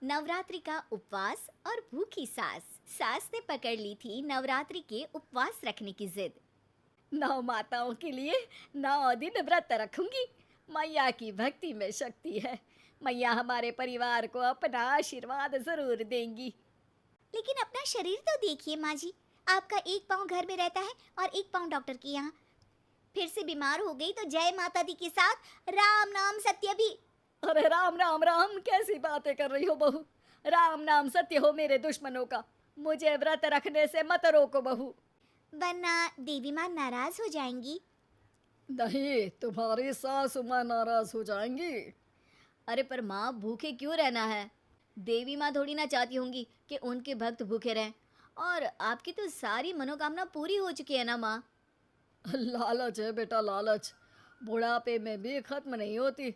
नवरात्रि का उपवास और भूखी सास। सास ने पकड़ ली थी नवरात्रि के उपवास रखने की जिद। 9 माताओं के लिए 9 दिन व्रत रखूंगी। मैया की भक्ति में शक्ति है। मैया हमारे परिवार को अपना आशीर्वाद जरूर देंगी। लेकिन अपना शरीर तो देखिए माँ जी, आपका एक पाँव घर में रहता है और एक पाँव डॉक्टर के यहाँ। फिर से बीमार हो गई तो जय माता दी के साथ राम नाम सत्य भी। अरे राम राम राम, कैसी बातें कर रही हो बहू। राम नाम सत्य हो मेरे दुश्मनों का। मुझे व्रत रखने से मत रोको बहू, वरना देवी माँ नाराज हो जाएंगी। नहीं, तुम्हारी सासु माँ नाराज हो जाएंगी। अरे पर माँ, भूखे क्यों रहना है? देवी माँ थोड़ी ना चाहती होंगी कि उनके भक्त भूखे रहें। और आपकी तो सारी मनोकामना पूरी हो चुकी है ना माँ। लालच है बेटा, लालच बुढ़ापे में भी खत्म नहीं होती।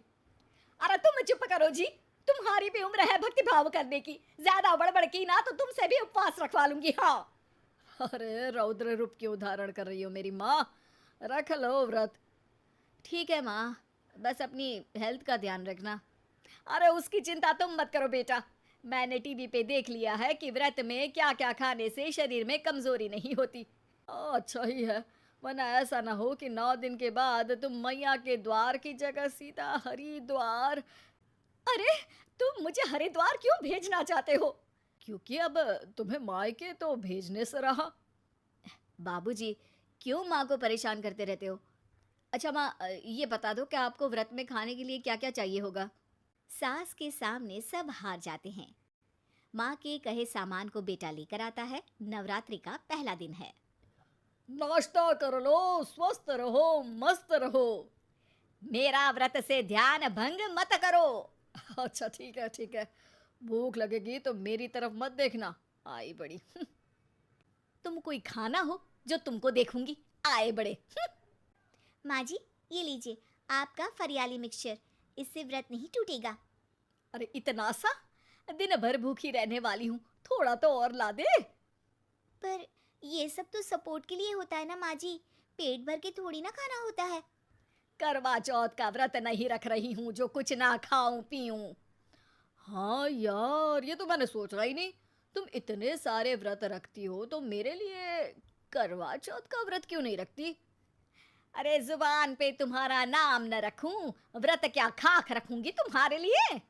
अरे तुम चुप करो जी, तुम्हारी भी उम्र है भक्ति भाव करने की। ज्यादा बड़बड़ की ना तो तुमसे भी उपवास रखवा लूंगी। हाँ। अरे रौद्र रूप क्यों धारण कर रही हो मेरी माँ, रख लो व्रत। ठीक है माँ, बस अपनी हेल्थ का ध्यान रखना। अरे उसकी चिंता तुम मत करो बेटा, मैंने टीवी पे देख लिया है कि व्रत में क्या क्या खाने से शरीर में कमजोरी नहीं होती। अच्छा ही है, वरना ऐसा ना हो कि 9 दिन के बाद तुम मैया के द्वार की जगह सीधा हरिद्वार। अरे तुम मुझे हरिद्वार क्यों भेजना चाहते हो? क्योंकि अब तुम्हें मायके तो भेजने से रहा। बाबूजी, क्यों माँ को परेशान करते रहते हो? अच्छा माँ, ये बता दो कि आपको व्रत में खाने के लिए क्या क्या चाहिए होगा। सास के सामने सब हार जाते हैं। माँ के कहे सामान को बेटा लेकर आता है। नवरात्रि का पहला दिन है। नाश्ता कर लो, स्वस्थ रहो, मस्त रहो। मेरा व्रत से ध्यान भंग मत करो। अच्छा ठीक है ठीक है, भूख लगेगी तो मेरी तरफ मत देखना। आई बड़ी। तुम कोई खाना हो जो तुमको देखूंगी, आए बड़े। माँ जी, ये लीजिए आपका फरियाली मिक्सचर, इससे व्रत नहीं टूटेगा। अरे इतना सा, दिन भर भूखी रहने वाली हूँ, थोड़ा तो और ला दे। पर ये सब तो सपोर्ट के लिए होता है ना माँ जी, पेट भर के थोड़ी ना खाना होता है। करवा चौथ का व्रत नहीं रख रही हूँ जो कुछ ना खाऊं पीऊं। हाँ यार, ये तो मैंने सोचा ही नहीं। तुम इतने सारे व्रत रखती हो तो मेरे लिए करवा चौथ का व्रत क्यों नहीं रखती? अरे जुबान पे तुम्हारा नाम न रखूं, व्रत क्या खाक रखूंगी तुम्हारे लिए।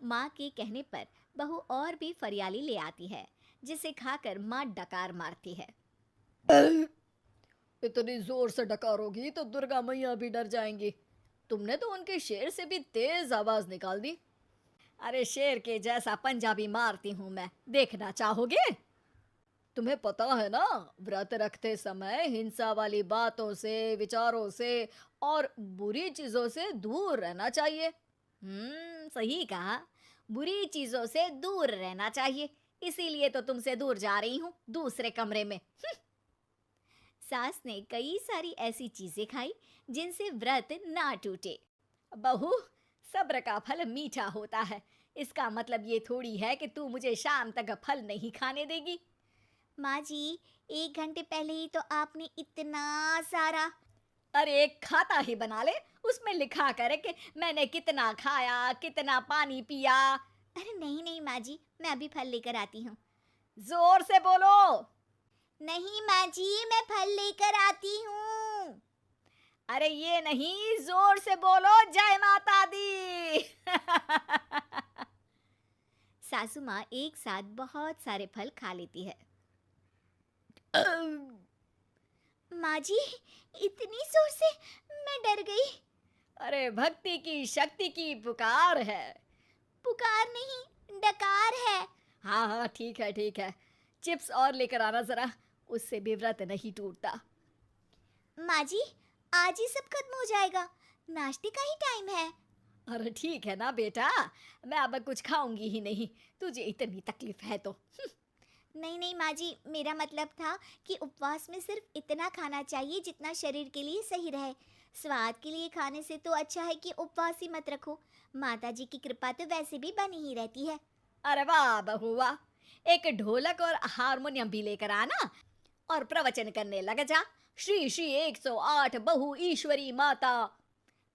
माँ के कहने पर बहू और भी फरियाली ले आती है, जिसे खाकर माँ डकार मारती है। इतनी जोर से डकारोगी तो दुर्गा मैया भी डर जाएंगी। तुमने तो उनके शेर से भी तेज आवाज निकाल दी। अरे शेर के जैसा पंजाबी मारती हूं मैं, देखना चाहोगे? तुम्हें पता है ना, व्रत रखते समय हिंसा वाली बातों से, विचारों से और बुरी चीजों से दूर रहना चाहिए। सही कहा, बुरी चीजों से दूर रहना चाहिए। इसीलिए तो तुमसे दूर जा रही हूँ, दूसरे कमरे में। सास ने कई सारी ऐसी चीजें खाई जिनसे व्रत ना टूटे। बहू, सब्र का फल मीठा होता है। इसका मतलब ये थोड़ी है कि तू मुझे शाम तक फल नहीं खाने देगी। माँ जी, 1 घंटे पहले ही तो आपने इतना सारा। अरे एक खाता ही बना ले, उसमें लिखा करे कि मैंने कितना खाया, कितना पानी पिया। अरे नहीं नहीं माँ जी, मैं अभी फल लेकर आती हूँ। जोर से बोलो। नहीं माँ जी, मैं फल लेकर आती हूँ। अरे ये नहीं, जोर से बोलो, जय माता दी। सासू माँ एक साथ बहुत सारे फल खा लेती है। माँ जी, इतनी जोर से मैं डर गई। अरे भक्ति की शक्ति की पुकार है। पुकार नहीं, डकार है। हाँ हाँ ठीक है ठीक है, चिप्स और लेकर आना जरा, उससे भी व्रत नहीं टूटता। माँ जी, आज ही सब खत्म हो जाएगा, नाश्ते का ही टाइम है। अरे ठीक है ना बेटा, मैं अब कुछ खाऊंगी ही नहीं, तुझे इतनी तकलीफ है तो। नहीं नहीं माँ जी, मेरा मतलब था कि उपवास में सिर्फ इतना खाना चाहिए जितना शरीर के लिए सही रहे। स्वाद के लिए खाने से तो अच्छा है कि उपवास ही मत रखो। माता जी की कृपा तो वैसे भी बनी ही रहती है। अरे वाह बहू वाह, एक ढोलक और हारमोनियम भी लेकर आना और प्रवचन करने लग जा। श्री श्री 108 बहु ईश्वरी माता।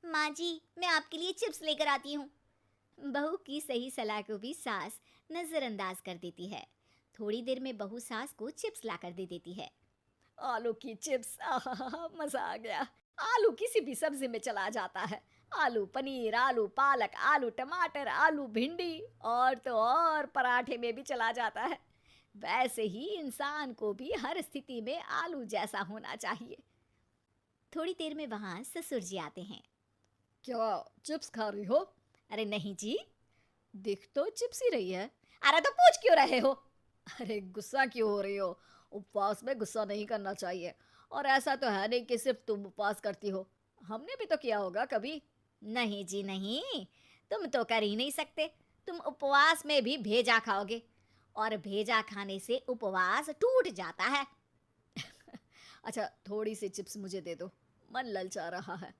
माँ जी, मैं आपके लिए चिप्स लेकर आती हूँ। बहू की सही सलाह को भी सास नजरअंदाज कर देती है। थोड़ी देर में बहू सास को चिप्स ला कर दे देती है। आलू की चिप्स, आहा, मजा आ गया। आलू किसी भी सब्जी में चला जाता है। आलू पनीर, आलू पालक, आलू टमाटर, आलू भिंडी और तो और पराठे में भी चला जाता है। वैसे ही इंसान को भी हर स्थिति में आलू जैसा होना चाहिए। थोड़ी देर में वहां ससुर जी आते हैं। क्या चिप्स खा रही हो? अरे नहीं जी, दिख तो चिप्स ही रही है। अरे तो पूछ क्यों रहे हो? अरे गुस्सा क्यों हो रही हो? उपवास में गुस्सा नहीं करना चाहिए। और ऐसा तो है नहीं कि सिर्फ तुम उपवास करती हो, हमने भी तो किया होगा कभी। नहीं जी नहीं, तुम तो कर ही नहीं सकते। तुम उपवास में भी भेजा खाओगे और भेजा खाने से उपवास टूट जाता है। अच्छा, थोड़ी सी चिप्स मुझे दे दो, मन ललचा रहा है।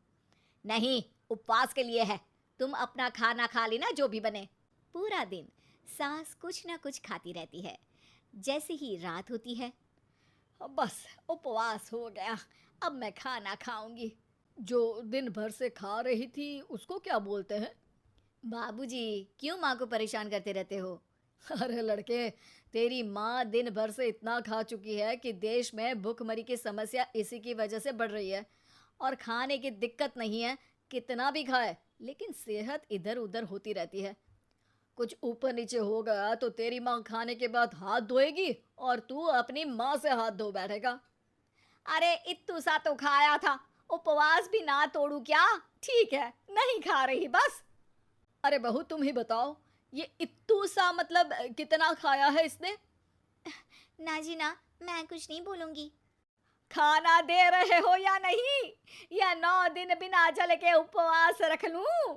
नहीं, उपवास के लिए है। तुम अपना खाना खा लेना जो भी बने। पूरा दिन सास कुछ ना कुछ खाती रहती है। जैसे ही रात होती है, बस उपवास हो गया, अब मैं खाना खाऊंगी। जो दिन भर से खा रही थी उसको क्या बोलते हैं? बाबूजी, क्यों माँ को परेशान करते रहते हो? अरे लड़के, तेरी माँ दिन भर से इतना खा चुकी है कि देश में भूखमरी की समस्या इसी की वजह से बढ़ रही है। और खाने की दिक्कत नहीं है, कितना भी खाए, लेकिन सेहत इधर उधर होती रहती है। कुछ ऊपर नीचे हो गया तो तेरी माँ खाने के बाद हाथ धोएगी और तू अपनी माँ से हाथ धो बैठेगा। अरे इत्तू सा तो खाया था, उपवास भी ना तोड़ू क्या? ठीक है, नहीं खा रही बस। अरे बहू, तुम ही बताओ, ये इत्तू सा मतलब कितना खाया है इसने? ना जी ना, मैं कुछ नहीं बोलूंगी। खाना दे रहे हो या नहीं, या 9 दिन बिना जल के उपवास रख लूं?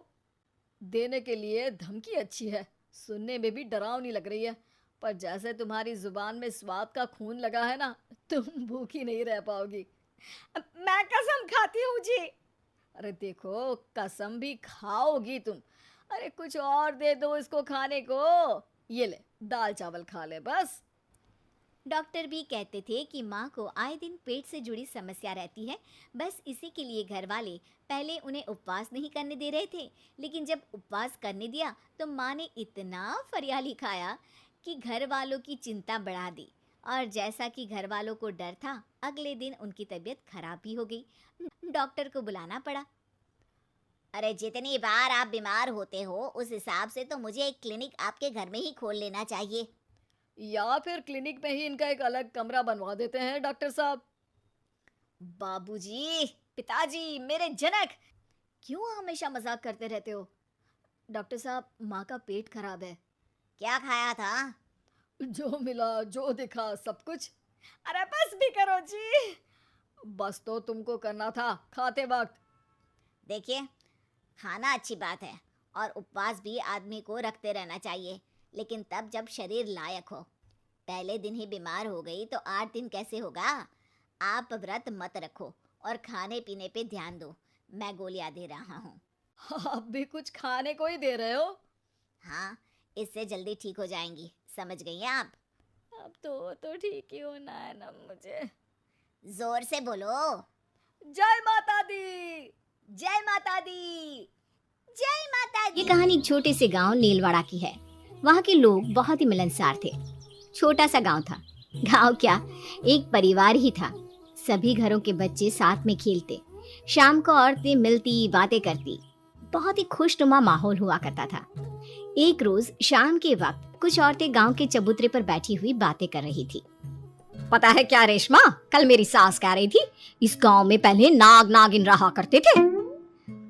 देने के लिए धमकी अच्छी है, सुनने में भी डरावनी लग रही है, पर जैसे तुम्हारी जुबान में स्वाद का खून लगा है ना, तुम भूखी नहीं रह पाओगी। मैं कसम खाती हूँ जी। अरे देखो, कसम भी खाओगी तुम। अरे कुछ और दे दो इसको खाने को। ये ले, दाल चावल खा ले बस। डॉक्टर भी कहते थे कि माँ को आए दिन पेट से जुड़ी समस्या रहती है। बस इसी के लिए घर वाले पहले उन्हें उपवास नहीं करने दे रहे थे, लेकिन जब उपवास करने दिया तो माँ ने इतना फरियाली खाया कि घर वालों की चिंता बढ़ा दी। और जैसा कि घर वालों को डर था, अगले दिन उनकी तबीयत खराब भी हो गई। डॉक्टर को बुलाना पड़ा। अरे जितनी बार आप बीमार होते हो उस हिसाब से तो मुझे एक क्लिनिक आपके घर में ही खोल लेना चाहिए। या फिर क्लिनिक में ही इनका एक अलग कमरा बनवा देते हैं डॉक्टर साहब। बाबूजी, पिताजी, मेरे जनक, क्यों हमेशा मजाक करते रहते हो? डॉक्टर साहब, माँ का पेट खराब है। क्या खाया था? जो मिला, जो दिखा, सब कुछ। अरे बस भी करो जी। बस तो तुमको करना था खाते वक्त। देखिए, खाना अच्छी बात है और उपवास भी आदमी को रखते रहना चाहिए, लेकिन तब जब शरीर लायक हो। पहले दिन ही बीमार हो गई तो 8 दिन कैसे होगा? आप व्रत मत रखो और खाने पीने पे ध्यान दो। मैं गोलियां दे रहा हूँ। आप भी कुछ खाने को ही दे रहे हो? हाँ, इससे जल्दी ठीक हो जाएंगी, समझ गई हैं आप? अब तो ठीक ही होना है ना मुझे। जोर से बोलो। जय माता दी, जय माता दी, जय माता दी। ये कहानी एक छोटे से गांव नीलवाड़ा की है। वहाँ के लोग बहुत ही मिलनसार थे। छोटा सा गांव था। गांव क्या, एक परिवार ही था। सभी घरों के बच्चे साथ में खेलते, शाम को औरतें मिलती, बातें करती। बहुत ही खुशनुमा माहौल हुआ करता था। एक रोज शाम के वक्त कुछ औरतें गांव के चबूतरे पर बैठी हुई बातें कर रही थी। पता है क्या रेशमा, कल मेरी सास कह रही थी इस गांव में पहले नाग नागिन रहा करते थे।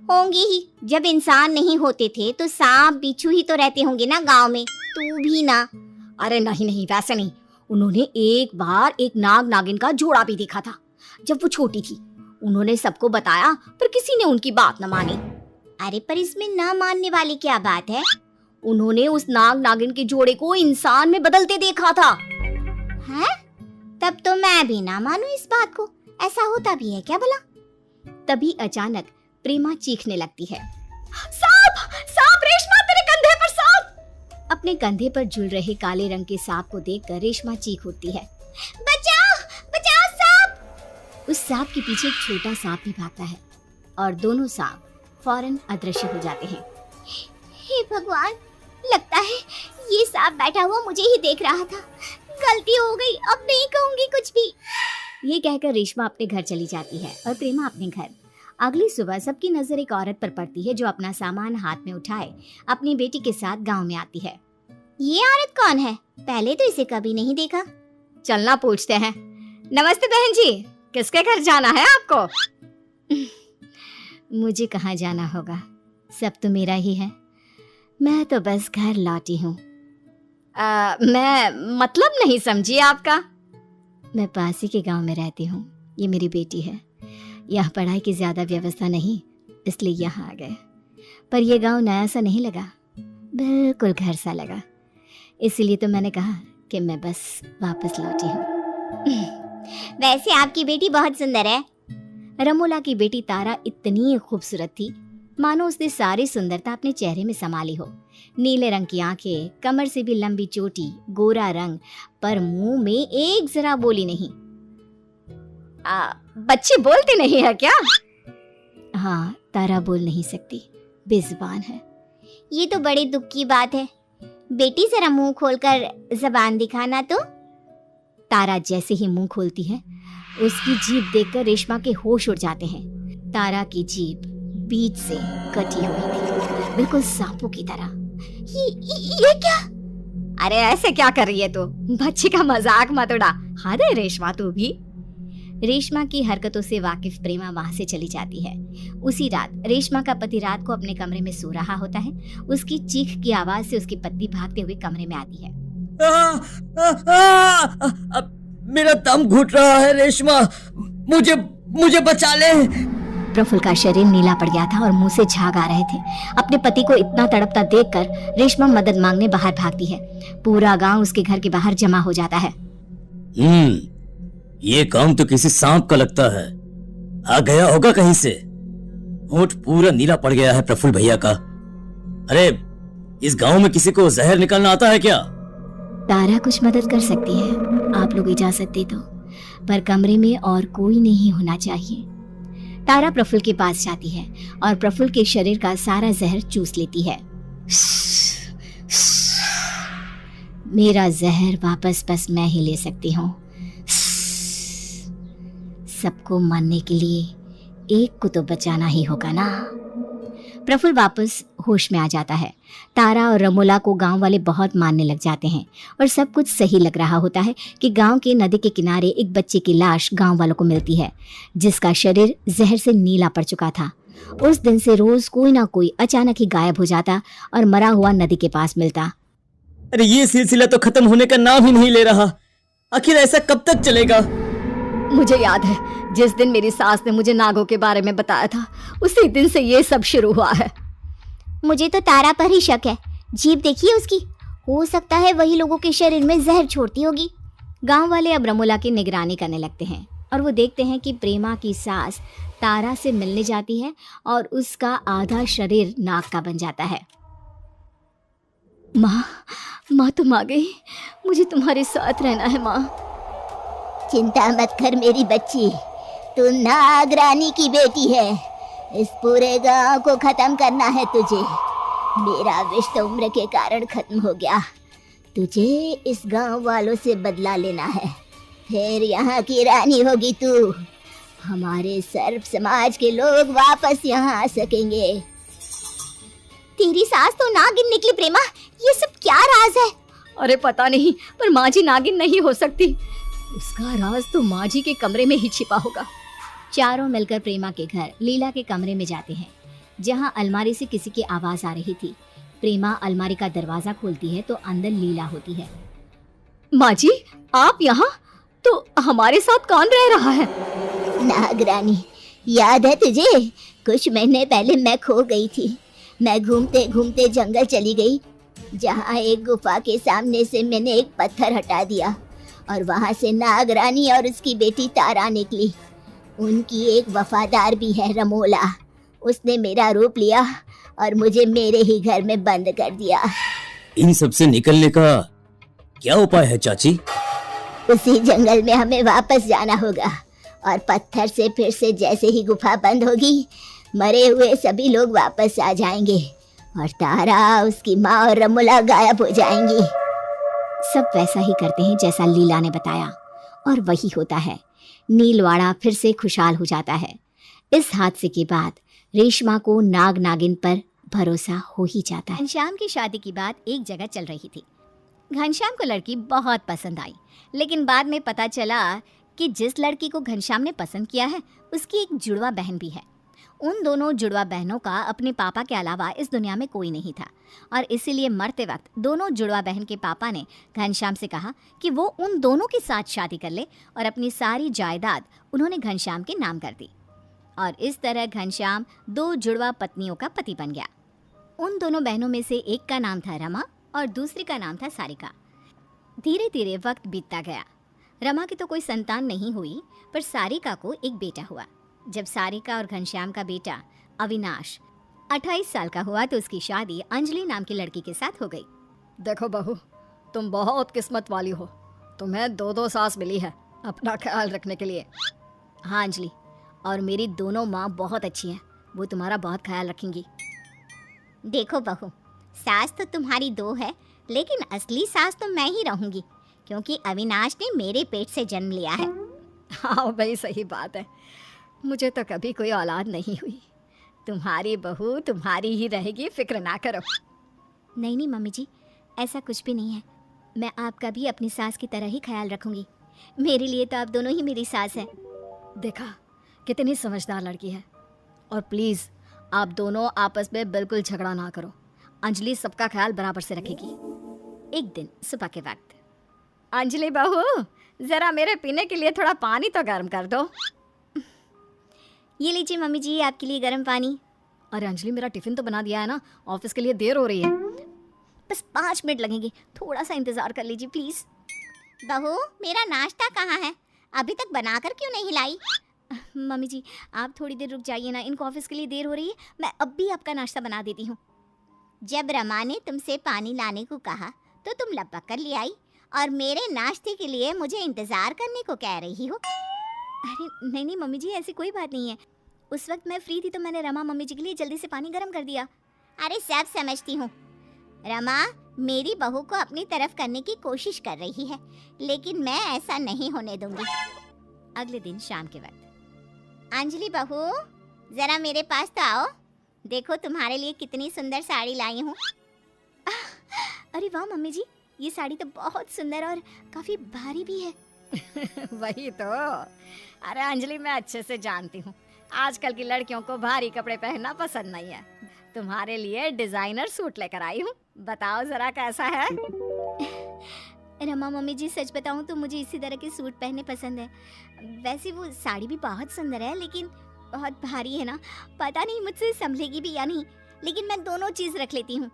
होंगे ही, जब इंसान नहीं होते थे तो सांप बिच्छू ही तो रहते होंगे ना गांव में। तू भी ना। अरे नहीं नहीं, वैसे नहीं। उन्होंने एक बार एक नाग नागिन का जोड़ा भी देखा था जब वो छोटी थी। उन्होंने सबको बताया पर किसी ने उनकी बात न मानी। अरे पर इसमें न मानने वाली क्या बात है? उन्होंने उस नाग नागिन के जोड़े को इंसान में बदलते देखा था। हैं? तब तो मैं भी ना मानूं इस बात को। ऐसा होता भी है क्या भला? तभी अचानक प्रेमा चीखने लगती है। सांप! सांप! रेशमा, तेरे कंधे पर सांप! अपने कंधे पर झूल रहे काले रंग के सांप को देखकर रेशमा चीख उठती है। बचाओ! बचाओ सांप! उस सांप के पीछे एक छोटा सांप भी भागता है और दोनों सांप फौरन अदृश्य हो जाते हैं। हे भगवान, लगता है ये सांप बैठा हुआ मुझे ही देख रहा था। गलती हो गई, अब नहीं कहूंगी कुछ भी। ये कहकर रेशमा अपने घर चली जाती है और प्रेमा अपने घर। अगली सुबह सबकी नजर एक औरत पर पड़ती है जो अपना सामान हाथ में उठाए अपनी बेटी के साथ गांव में आती है। ये औरत कौन है? पहले तो इसे कभी नहीं देखा। चलना पूछते हैं। नमस्ते बहन जी, किसके घर जाना है आपको? मुझे कहाँ जाना होगा, सब तो मेरा ही है। मैं तो बस घर लौटी हूँ। मैं मतलब नहीं समझी आपका। मैं पास ही के गांव में रहती हूँ, ये मेरी बेटी है। यहाँ पढ़ाई की ज्यादा व्यवस्था नहीं, इसलिए यहाँ आ गए। पर यह गांव नया सा नहीं लगा, बिल्कुल घर सा लगा। इसीलिए तो मैंने कहा कि मैं बस वापस लौटी हूँ। वैसे आपकी बेटी बहुत सुंदर है। रमोला की बेटी तारा इतनी खूबसूरत थी मानो उसने सारी सुंदरता अपने चेहरे में संभाली हो। नीले रंग की आंखें, कमर से भी लंबी चोटी, गोरा रंग, पर मुंह में एक जरा बोली नहीं। बच्ची बोलती नहीं है क्या? हाँ, तारा बोल नहीं सकती, बेजुबान है। ये तो बड़े दुख की बात है। बेटी जरा मुंह खोलकर जबान दिखाना तो। तारा जैसे ही मुंह खोलती है उसकी जीभ देखकर रेशमा के होश उड़ जाते हैं। तारा की जीभ बीच से कटी हुई थी, बिल्कुल सांपों की तरह। ये क्या? अरे ऐसे क्या कर रही है तू? बच्ची का मजाक मत उड़ा। हद है रेशमा तू भी। रेशमा की हरकतों से वाकिफ प्रेमा वहां से चली जाती है। उसी रात रेशमा का पति रात को अपने कमरे में सो रहा होता है। उसकी चीख की आवाज से उसकी पत्नी भागते हुए कमरे में आती है। मेरा दम घुट रहा है रेशमा, मुझे बचा ले। प्रफुल्ल का शरीर नीला पड़ गया था और मुंह से झाग आ रहे थे। अपने पति को इतना तड़पता देखकर रेशमा मदद मांगने बाहर भागती है। पूरा गांव उसके घर के बाहर जमा हो जाता है। ये काम तो किसी सांप का लगता है, आ गया होगा कहीं से। होठ पूरा नीला पड़ गया है प्रफुल्ल भैया का। अरे इस गांव में किसी को जहर निकालना आता है क्या? तारा कुछ मदद कर सकती है, आप लोग इजाजत दे दो, पर कमरे में और कोई नहीं होना चाहिए। तारा प्रफुल्ल के पास जाती है और प्रफुल्ल के शरीर का सारा जहर चूस लेती है। मेरा जहर वापस बस मैं ही ले सकती हूँ। सबको मारने के लिए एक को तो बचाना ही होगा ना। प्रफुल्ल वापस होश में आ जाता है। तारा और रमोला को गांव वाले बहुत मारने लग जाते हैं और सब कुछ सही लग रहा होता है कि गांव के नदी के किनारे एक बच्चे की लाश गांव वालों को मिलती है, जिसका शरीर जहर से नीला पड़ चुका था। उस दिन से रोज कोई ना कोई अचानक ही गायब हो जाता और मरा हुआ नदी के पास मिलता। अरे ये सिलसिला तो खत्म होने का नाम ही नहीं ले रहा। आखिर ऐसा कब तक चलेगा? मुझे याद है जिस दिन मेरी सास ने मुझे नागों के बारे में बताया था, उसी दिन से ये सब शुरू हुआ है। मुझे तो तारा पर ही शक है। जीभ देखिए उसकी, हो सकता है वही लोगों के शरीर में जहर छोड़ती होगी। गांव वाले अब रमोला की निगरानी करने लगते हैं और वो देखते हैं कि प्रेमा की सास तारा से मिलने जाती है और उसका आधा शरीर नाग का बन जाता है। माँ तुम आ गई, मुझे तुम्हारे साथ रहना है माँ। चिंता मत कर मेरी बच्ची, तू नाग रानी की बेटी है। इस पूरे गांव को खत्म करना है तुझे। मेरा विष तो उम्र के कारण खत्म हो गया, तुझे इस गांव वालों से बदला लेना है, फिर यहाँ की रानी होगी तू। हमारे सर्व समाज के लोग वापस यहाँ आ सकेंगे। तेरी सास तो नागिन निकली प्रेमा, ये सब क्या राज है? अरे पता नहीं, पर माँ जी नागिन नहीं हो सकती। उसका राज तो माँ जी के कमरे में ही छिपा होगा। चारों मिलकर प्रेमा के घर लीला के कमरे में जाते हैं, जहाँ अलमारी से किसी की आवाज आ रही थी। प्रेमा अलमारी का दरवाजा खोलती है तो अंदर लीला होती है। माँ जी आप यहाँ? तो हमारे साथ कौन रह रहा है? नागरानी, याद है तुझे? कुछ महीने पहले मैं खो गई थी। मैं घूमते घूमते जंगल चली गई, जहाँ एक गुफा के सामने से मैंने एक पत्थर हटा दिया और वहाँ से नागरानी और उसकी बेटी तारा निकली। उनकी एक वफादार भी है रमोला। उसने मेरा रूप लिया और मुझे मेरे ही घर में बंद कर दिया। इन सब से निकलने का क्या उपाय है चाची? उसी जंगल में हमें वापस जाना होगा और पत्थर से फिर से जैसे ही गुफा बंद होगी, मरे हुए सभी लोग वापस आ जाएंगे और तारा, उसकी माँ और रमुला गायब हो जाएंगी। सब वैसा ही करते हैं जैसा लीला ने बताया, और वही होता है। नीलवाड़ा फिर से खुशहाल हो जाता है। इस हादसे के बाद रेशमा को नाग नागिन पर भरोसा हो ही जाता है। घनश्याम की शादी की बात एक जगह चल रही थी। घनश्याम को लड़की बहुत पसंद आई, लेकिन बाद में पता चला कि जिस लड़की को घनश्याम ने पसंद किया है उसकी एक जुड़वा बहन भी है। उन दोनों जुड़वा बहनों का अपने पापा के अलावा इस दुनिया में कोई नहीं था, और इसीलिए मरते वक्त दोनों जुड़वा बहन के पापा ने घनश्याम से कहा कि वो उन दोनों के साथ शादी कर ले, और अपनी सारी जायदाद उन्होंने घनश्याम के नाम कर दी। और इस तरह घनश्याम 2 जुड़वा पत्नियों का पति बन गया। उन दोनों बहनों में से एक का नाम था रमा और दूसरी का नाम था सारिका। धीरे धीरे वक्त बीतता गया। रमा की तो कोई संतान नहीं हुई, पर सारिका को एक बेटा हुआ। जब सारिका और घनश्याम का बेटा अविनाश 28 साल का हुआ तो उसकी शादी अंजलि नाम की लड़की के साथ हो गई। देखो बहू, तुम बहुत किस्मत वाली हो। तुम्हें 2 सास मिली है अपना ख्याल रखने के लिए। हाँ अंजलि, और मेरी दोनों माँ बहुत अच्छी हैं, वो तुम्हारा बहुत ख्याल रखेंगी। देखो बहू, सास तो तुम्हारी 2 है, लेकिन असली सास तो मैं ही रहूंगी, क्योंकि अविनाश ने मेरे पेट से जन्म लिया है। हाँ भाई, सही बात है। मुझे तो कभी कोई औलाद नहीं हुई। तुम्हारी बहू तुम्हारी ही रहेगी, फिक्र ना करो। नहीं नहीं मम्मी जी, ऐसा कुछ भी नहीं है। मैं आपका भी अपनी सास की तरह ही ख्याल रखूंगी। मेरे लिए तो आप दोनों ही मेरी सास हैं। देखा, कितनी समझदार लड़की है। और प्लीज़ आप दोनों आपस में बिल्कुल झगड़ा ना करो। अंजलि सबका ख्याल बराबर से रखेगी। एक दिन सुबह के वक्त, अंजलि बहू, ज़रा मेरे पीने के लिए थोड़ा पानी तो गर्म कर दो। ये लीजिए मम्मी जी, आपके लिए गर्म पानी। अरे अंजलि, मेरा टिफ़िन तो बना दिया है ना, ऑफिस के लिए देर हो रही है। बस 5 मिनट लगेंगे, थोड़ा सा इंतज़ार कर लीजिए प्लीज़। बहू, मेरा नाश्ता कहाँ है? अभी तक बनाकर क्यों नहीं लाई? मम्मी जी, आप थोड़ी देर रुक जाइए ना, इनको ऑफिस के लिए देर हो रही है। मैं अब भी आपका नाश्ता बना देती हूँ। जब रमा ने तुमसे पानी लाने को कहा तो तुम लपक कर ले आई, और मेरे नाश्ते के लिए मुझे इंतजार करने को कह रही हो। अरे नहीं नहीं मम्मी जी, ऐसी कोई बात नहीं है। उस वक्त मैं फ्री थी तो मैंने रमा मम्मी जी के लिए जल्दी से पानी गर्म कर दिया। अरे सब समझती हूँ। रमा मेरी बहू को अपनी तरफ करने की कोशिश कर रही है, लेकिन मैं ऐसा नहीं होने दूंगी। अगले दिन शाम के वक्त, अंजलि बहू, जरा मेरे पास तो आओ। देखो तुम्हारे लिए कितनी सुंदर साड़ी लाई हूँ। अरे वाह मम्मी जी, ये साड़ी तो बहुत सुंदर और काफ़ी भारी भी है। वही तो। अरे अंजलि, मैं अच्छे से जानती हूँ आजकल की लड़कियों को भारी कपड़े पहनना पसंद नहीं है। तुम्हारे लिए डिजाइनर सूट लेकर आई हूँ, बताओ जरा कैसा है। रमा मम्मी जी, सच बताऊँ तो मुझे इसी तरह के सूट पहनने पसंद है। वैसे वो साड़ी भी बहुत सुंदर है, लेकिन बहुत भारी है ना, पता नहीं मुझसे संभलेगी भी या नहीं, लेकिन मैं दोनों चीज़ रख लेती हूँ।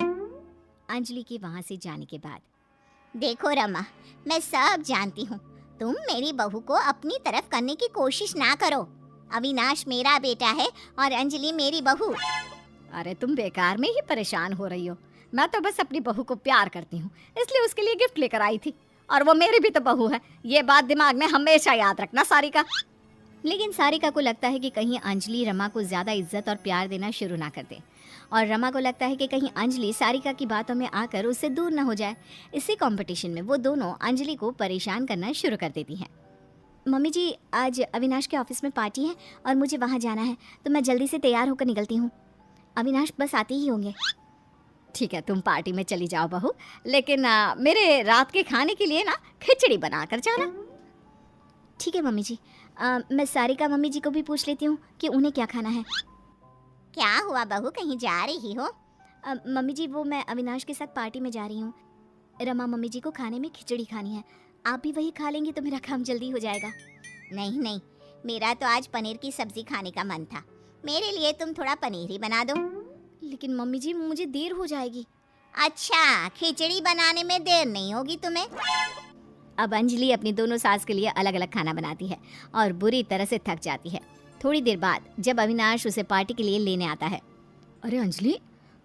अंजलि के वहाँ से जाने के बाद, देखो रमा, मैं सब जानती हूँ। तुम मेरी बहू को अपनी तरफ करने की कोशिश ना करो। अविनाश मेरा बेटा है और अंजलि मेरी बहू। अरे तुम बेकार में ही परेशान हो रही हो। मैं तो बस अपनी बहू को प्यार करती हूँ, इसलिए उसके लिए गिफ्ट लेकर आई थी। और वो मेरी भी तो बहू है, ये बात दिमाग में हमेशा याद रखना सारिका। लेकिन सारिका को लगता है कि कहीं अंजलि रमा को ज़्यादा इज्जत और प्यार देना शुरू ना कर दे, और रमा को लगता है कि कहीं अंजलि सारिका की बातों में आकर उससे दूर ना हो जाए। इसी कंपटीशन में वो दोनों अंजलि को परेशान करना शुरू कर देती हैं। मम्मी जी, आज अविनाश के ऑफिस में पार्टी है और मुझे वहाँ जाना है, तो मैं जल्दी से तैयार होकर निकलती हूँ। अविनाश बस आते ही होंगे। ठीक है, तुम पार्टी में चली जाओ बहू, लेकिन मेरे रात के खाने के लिए ना खिचड़ी बना कर जाना। ठीक है मम्मी जी। मैं सारिका मम्मी जी को भी पूछ लेती हूँ कि उन्हें क्या खाना है। क्या हुआ बहू, कहीं जा रही हो? मम्मी जी, वो मैं अविनाश के साथ पार्टी में जा रही हूँ। रमा मम्मी जी को खाने में खिचड़ी खानी है, आप भी वही खा लेंगी तो मेरा काम जल्दी हो जाएगा। नहीं नहीं, मेरा तो आज पनीर की सब्जी खाने का मन था। मेरे लिए तुम थोड़ा पनीर ही बना दो। लेकिन मम्मी जी, मुझे देर हो जाएगी। अच्छा, खिचड़ी बनाने में देर नहीं होगी तुम्हें? अब अंजलि अपनी दोनों सास के लिए अलग अलग खाना बनाती है और बुरी तरह से थक जाती है। थोड़ी देर बाद जब अविनाश उसे पार्टी के लिए लेने आता है। अरे अंजलि,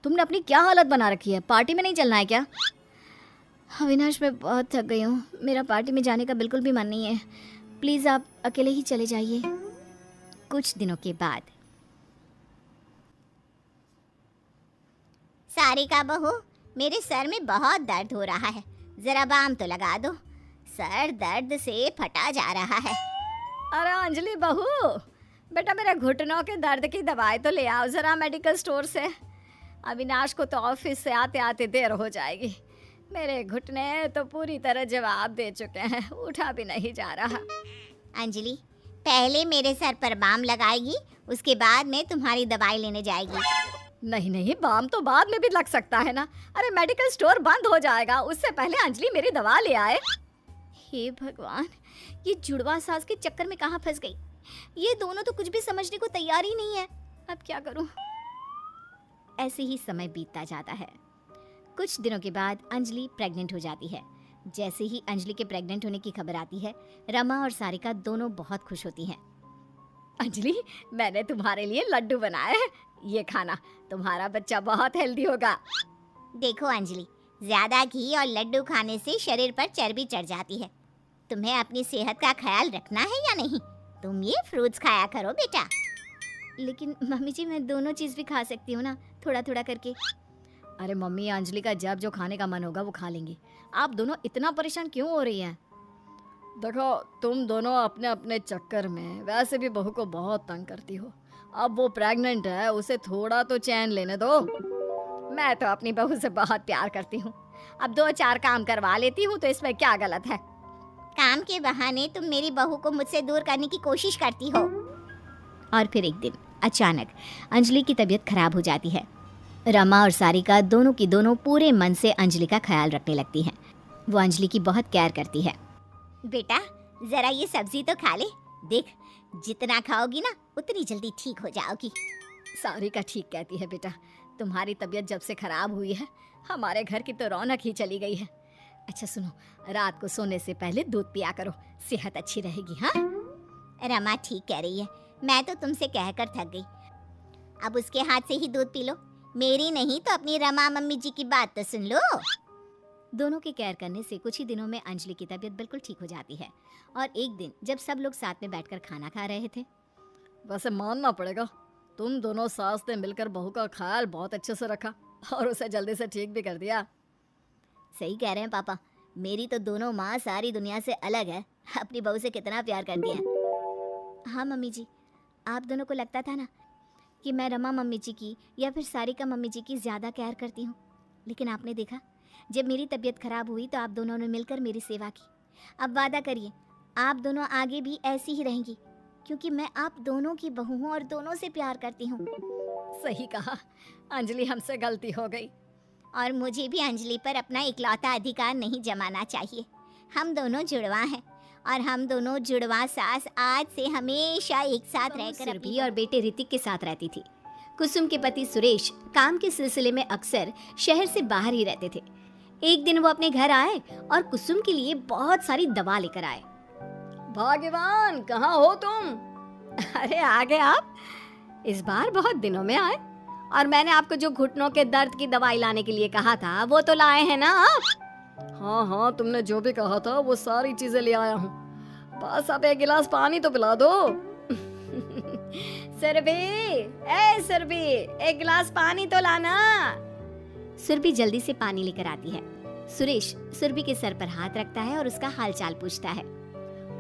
तुमने अपनी क्या हालत बना रखी है, पार्टी में नहीं चलना है क्या? अविनाश, मैं बहुत थक गई हूँ, मेरा पार्टी में जाने का बिल्कुल भी मन नहीं है। प्लीज़ आप अकेले ही चले जाइए। कुछ दिनों के बाद, सारिका बहू, मेरे सर में बहुत दर्द हो रहा है, जरा बाम तो लगा दो। सर दर्द से फटा जा रहा है। अरे अंजलि बहू, बेटा मेरे घुटनों के दर्द की दवाई तो ले आओ जरा मेडिकल स्टोर से। अविनाश को तो ऑफिस से आते आते देर हो जाएगी। मेरे घुटने तो पूरी तरह जवाब दे चुके हैं, उठा भी नहीं जा रहा। अंजलि, पहले मेरे सर पर बाम लगाएगी, उसके बाद में तुम्हारी दवाई लेने जाएगी। नहीं नहीं, बाम तो बाद में भी लग सकता है ना। अरे मेडिकल स्टोर बंद हो जाएगा, उससे पहले अंजलि मेरी दवा ले आए। हे भगवान, ये जुड़वा सास के चक्कर में कहाँ फंस गई। ये दोनों तो कुछ भी समझने को तैयार ही नहीं है। अब क्या करूं? ऐसे ही समय बीतता जाता है। कुछ दिनों के बाद अंजलि प्रेग्नेंट हो जाती है। जैसे ही अंजलि के प्रेग्नेंट होने की खबर आती है, रमा और सारिका दोनों बहुत खुश होती हैं। अंजलि, मैंने तुम्हारे लिए लड्डू बनाए हैं, ये खाना, तुम्हारा बच्चा बहुत हेल्दी होगा। देखो अंजलि, ज्यादा घी और लड्डू खाने से शरीर पर चर्बी चढ़ जाती है। तुम्हें अपनी सेहत का ख्याल रखना है या नहीं? तुम ये फ्रूट्स खाया करो बेटा। लेकिन मम्मी जी, मैं दोनों चीज़ भी खा सकती हूँ ना, थोड़ा थोड़ा करके। अरे मम्मी, अंजलि का जब जो खाने का मन होगा वो खा लेंगी। आप दोनों इतना परेशान क्यों हो रही हैं? देखो, तुम दोनों अपने अपने चक्कर में वैसे भी बहू को बहुत तंग करती हो। अब वो प्रेग्नेंट है, उसे थोड़ा तो चैन लेने दो। मैं तो अपनी बहू से बहुत प्यार करती हूँ, अब 2-4 काम करवा लेती हूँ, तो इसमें क्या गलत है? काम के बहाने तुम मेरी बहू को मुझसे दूर करने की कोशिश करती हो। और फिर एक दिन अचानक अंजलि की तबीयत खराब हो जाती है। रमा और सारिका दोनों की दोनों पूरे मन से अंजलि का ख्याल रखने लगती हैं। वो अंजलि की बहुत केयर करती है। बेटा, जरा ये सब्जी तो खा ले। देख, जितना खाओगी ना उतनी जल्दी ठीक हो जाओगी। सारिका ठीक कहती है बेटा, तुम्हारी तबीयत जब से खराब हुई है, हमारे घर की तो रौनक ही चली गई है। अच्छा सुनो, रात को सोने से पहले दूध पिया करो, सेहत अच्छी रहेगी। हाँ, रमा ठीक कह रही है, मैं तो तुमसे कहकर थक गई। अब उसके हाथ से ही दूध पी लो, मेरी नहीं तो अपनी रमा मम्मी जी की बात तो सुन लो। दोनों के केयर करने से कुछ ही दिनों में अंजलि की तबीयत बिल्कुल ठीक हो जाती है। और एक दिन जब सब लोग साथ में बैठकर खाना खा रहे थे, वैसे मानना पड़ेगा, तुम दोनों सास ने मिलकर बहू का ख्याल बहुत अच्छे से रखा और उसे जल्दी से ठीक भी कर दिया। सही कह रहे हैं पापा, मेरी तो दोनों माँ सारी दुनिया से अलग है, अपनी बहू से कितना प्यार करती है। हाँ मम्मी जी, आप दोनों को लगता था ना कि मैं रमा मम्मी जी की या फिर सारिका मम्मी जी की ज़्यादा केयर करती हूँ, लेकिन आपने देखा, जब मेरी तबीयत खराब हुई तो आप दोनों ने मिलकर मेरी सेवा की। अब वादा करिए, आप दोनों आगे भी ऐसी ही रहेंगी, क्योंकि मैं आप दोनों की बहू हूँ और दोनों से प्यार करती हूँ। सही कहा अंजलि, हमसे गलती हो गई। और मुझे भी अंजलि पर अपना इकलौता अधिकार नहीं जमाना चाहिए। हम दोनों जुड़वा हैं और हम दोनों जुड़वा सास आज से हमेशा एक साथ रहकर सुरभि और बेटे ऋतिक के साथ रहती थी। कुसुम के पति सुरेश काम के सिलसिले में अक्सर शहर से बाहर ही रहते थे। एक दिन वो अपने घर आए और कुसुम के लिए बहुत सारी दवा लेकर आए। भाग्यवान, कहाँ हो तुम? अरे आ गए आप, इस बार बहुत दिनों में आए। और मैंने आपको जो घुटनों के दर्द की दवाई लाने के लिए कहा था वो तो लाए हैं ना आप? हाँ हाँ, तुमने जो भी कहा था वो सारी चीजें ले आया हूँ, बस अब एक गिलास पानी तो पिला दो। सुरभि, एक गिलास पानी तो लाना। सुरभि जल्दी से पानी लेकर आती है। सुरेश सुरभि के सर पर हाथ रखता है और उसका हालचाल पूछता है।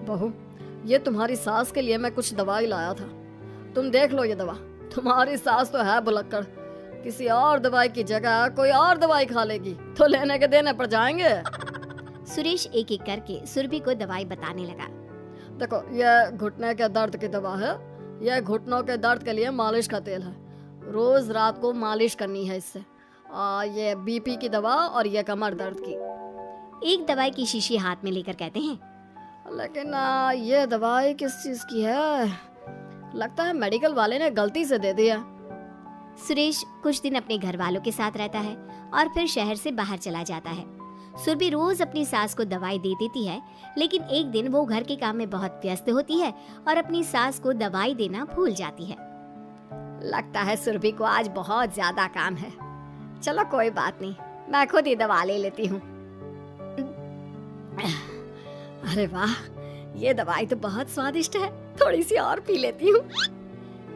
बहू, ये तुम्हारी सास के लिए मैं कुछ दवाई लाया था, तुम देख लो ये दवा। तुम्हारी सास तो है भुलक्कड़, किसी और दवाई की जगह कोई और दवाई खा लेगी तो लेने के देने पड़ जाएंगे। सुरेश एक एक करके सुरभि को दवाई बताने लगा। देखो, ये घुटने के दर्द की दवा है, यह घुटनों के दर्द के लिए मालिश का तेल है, रोज रात को मालिश करनी है इससे। ये बीपी की दवा और ये कमर दर्द की। एक दवाई की शीशी हाथ में लेकर कहते हैं, लेकिन ये दवाई किस चीज की है? लगता है मेडिकल वाले ने गलती से दे दिया। सुरेश कुछ दिन अपने घर वालों के साथ रहता है और फिर शहर से बाहर चला जाता है। सुरभि रोज अपनी सास को दवाई दे देती है, लेकिन एक दिन वो घर के काम में बहुत व्यस्त होती है और अपनी सास को दवाई देना भूल जाती है। लगता है सुरभि को आज बहुत ज्यादा काम है। चलो कोई बात नहीं, मैं खुद ही दवा ले लेती हूँ। अरे वाह, ये दवाई तो बहुत स्वादिष्ट है, थोड़ी सी और पी लेती हूँ।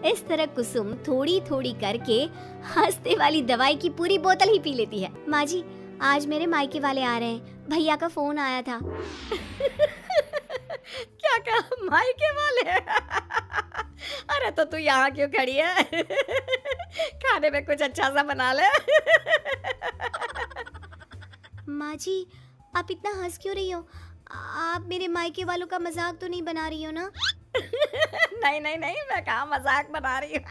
इस तरह कुसुम थोड़ी थोड़ी करके हंसते वाली दवाई की पूरी बोतल ही पी लेती है। माँ जी, आज मेरे मायके वाले आ रहे हैं, भैया का फोन आया था। क्या कहा, मायके वाले? अरे तो तू यहाँ क्यों खड़ी है? खाने में कुछ अच्छा सा बना ले। माँ जी, आप इतना हंस क्यों रही हो? आप मेरे मायके वालों का मजाक तो नहीं बना रही हो ना? नहीं नहीं नहीं, मैं कहाँ मजाक बना रही हूँ।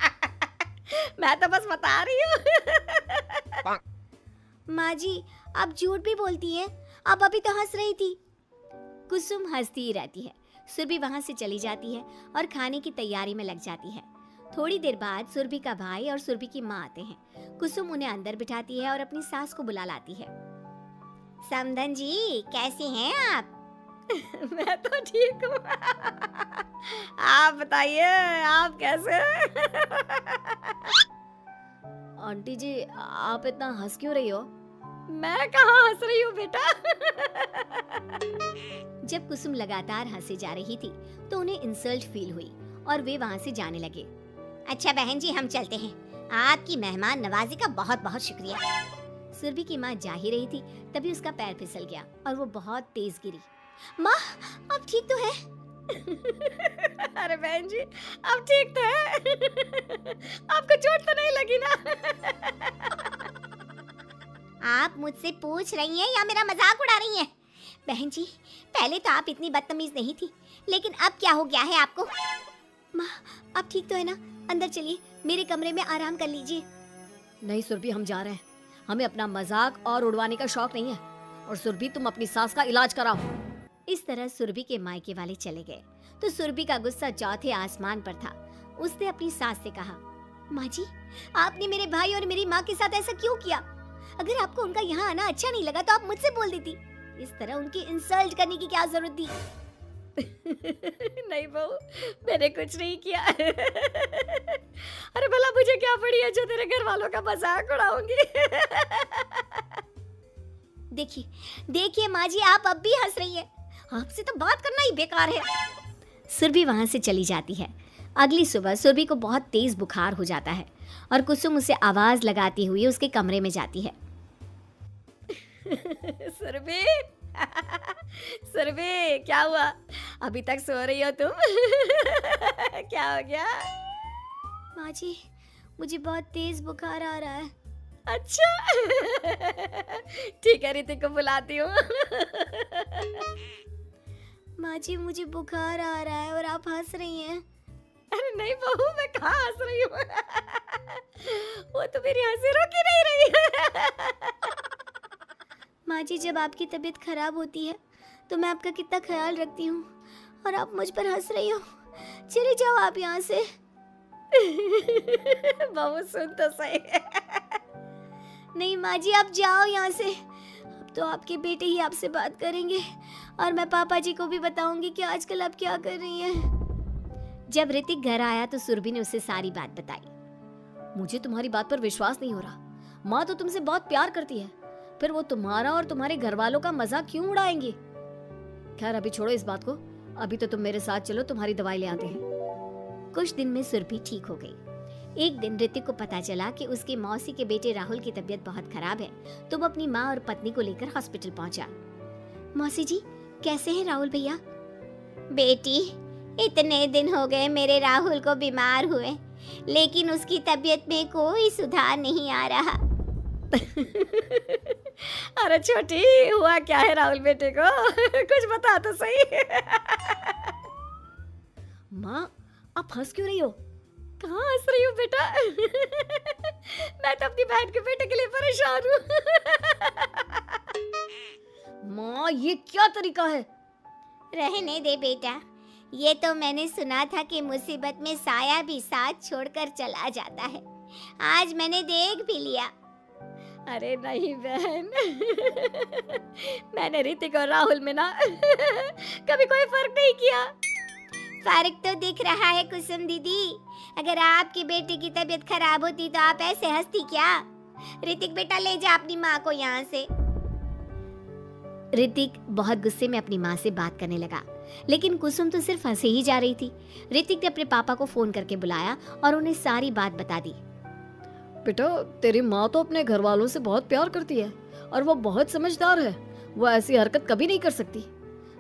मैं तो बस बता रही हूँ। माँ जी, आप झूठ भी बोलती हैं, आप अभी तो हंस रही थी। कुसुम हंसती ही रहती है। सुरभि वहां से चली जाती है और खाने की तैयारी में लग जाती है। थोड़ी देर बाद सुरभि का भाई और सुरभि की माँ आते हैं। कुसुम उन्हें अंदर बिठाती है और अपनी सास को बुला लाती है। समधन जी, कैसे हैं आप? मैं तो ठीक हूँ। आप बताइए, आप कैसे हैं? आंटी जी, आप इतना हंस क्यों रही हो? मैं कहाँ हंस रही हूँ बेटा। जब कुसुम लगातार हंसे जा रही थी तो उन्हें इंसल्ट फील हुई और वे वहां से जाने लगे। अच्छा बहन जी, हम चलते हैं। आपकी मेहमान नवाजी का बहुत बहुत शुक्रिया। सुरभि की माँ जा ही रही थी, तभी उसका पैर फिसल गया और वो बहुत तेज गिरी। माँ, आप ठीक तो है? अरे बहन जी, अब ठीक तो है। आपको चोट तो नहीं लगी ना? आप मुझसे पूछ रही हैं या मेरा मजाक उड़ा रही हैं? बहन जी, पहले तो आप इतनी बदतमीज नहीं थी, लेकिन अब क्या हो गया है आपको? माँ, आप ठीक तो है ना? अंदर चलिए, मेरे कमरे में आराम कर लीजिए। नहीं सुरभि, हम जा रहे हैं। हमें अपना मजाक और उड़वाने का शौक नहीं है। और सुरभि, तुम अपनी सास का इलाज कराओ। इस तरह सुरभि के मायके वाले चले गए तो सुरभि का गुस्सा चौथे आसमान पर था। उसने अपनी सास से कहा, माँ जी, आपने मेरे भाई और मेरी माँ के साथ ऐसा क्यों किया? अगर आपको उनका यहाँ आना अच्छा नहीं लगा तो आप मुझसे बोल देती। इस तरह उनकी इंसल्ट करने की क्या जरूरत थी? नहीं बहू, मैंने कुछ नहीं किया। अरे भला मुझे क्या पड़ी है जो तेरे घर वालों का मजाक उड़ाऊंगी? देखिए देखिए माँ जी, आप अब भी हंस रही हैं। आपसे तो बात करना ही बेकार है। सुरभि वहां से चली जाती है। अगली सुबह सुरभि को बहुत तेज बुखार हो जाता है और कुसुम उसे आवाज लगाती हुई उसके कमरे में जाती है। सुरभि, सुरभि, क्या हुआ? अभी तक सो रही हो तुम? क्या हो गया? माँ जी, मुझे बहुत तेज बुखार आ रहा है। अच्छा। ठीक है, ऋतिक को बुलाती हूँ। माँ जी, मुझे बुखार आ रहा है और आप हंस रही हैं। अरे नहीं बहू, मैं कहाँ हंस रही हूँ? वो तो मेरी हंसी रोक ही नहीं रही है। माँ जी, जब आपकी तबीयत खराब होती है तो मैं आपका कितना ख्याल रखती हूँ और आप मुझ पर हंस रही हो। चले जाओ आप यहाँ से। बहू सुन तो सही। नहीं माँ जी, आप जाओ यहाँ से। अब तो आपके बेटे ही आपसे बात करेंगे और मैं पापा जी को भी बताऊंगी कि आजकल आप क्या कर रही हैं। जब ऋतिक घर आया तो सुरभि ने उसे सारी बात बताई। मुझे तुम्हारी बात पर विश्वास नहीं हो रहा। माँ तो तुमसे बहुत प्यार करती है, फिर वो तुम्हारा और तुम्हारे घर वालों का मजाक क्यों उड़ाएंगे? खैर अभी छोड़ो इस बात को, अभी तो तुम मेरे साथ चलो, तुम्हारी दवाई ले आते हैं। कुछ दिन में सुरभि ठीक हो गई। एक दिन ऋतिक को पता चला कि उसके मौसी के बेटे राहुल की तबीयत बहुत खराब है, तो वो अपनी माँ और पत्नी को लेकर हॉस्पिटल पहुंचा। मौसी जी, कैसे हैं राहुल भैया? बेटी, इतने दिन हो गए मेरे राहुल को बीमार हुए, लेकिन उसकी तबीयत में कोई सुधार नहीं आ रहा। अरे छोटी, हुआ क्या है राहुल बेटे को? कुछ बता तो सही। माँ, आप हंस क्यों रही हो? कहाँ हंस रही हो बेटा? मैं तो अपनी बहन के बेटे के लिए परेशान हूँ। माँ, ये क्या तरीका है? रहने दे बेटा, ये तो मैंने सुना था कि मुसीबत में साया भी साथ छोड़कर चला जाता है। आज मैंने देख भी लिया। अरे नहीं बहन, मैंने ऋतिक और राहुल में ना कभी कोई फर्क नहीं किया। फर्क तो दिख रहा है कुसुम दीदी। अगर आपके बेटे की तबीयत खराब होती तो आप ऐसे हंसती क्या? ऋतिक बेटा, ले जा अपनी माँ को यहाँ से। ऋतिक बहुत गुस्से में अपनी माँ से बात करने लगा, लेकिन कुसुम तो सिर्फ हंसे ही जा रही थी। ऋतिक ने अपने पापा को फोन करके बुलाया और उन्हें सारी बात बता दी। बेटा, तेरी माँ तो अपने घर वालों से बहुत प्यार करती है और वो बहुत समझदार है। वो ऐसी हरकत कभी नहीं कर सकती।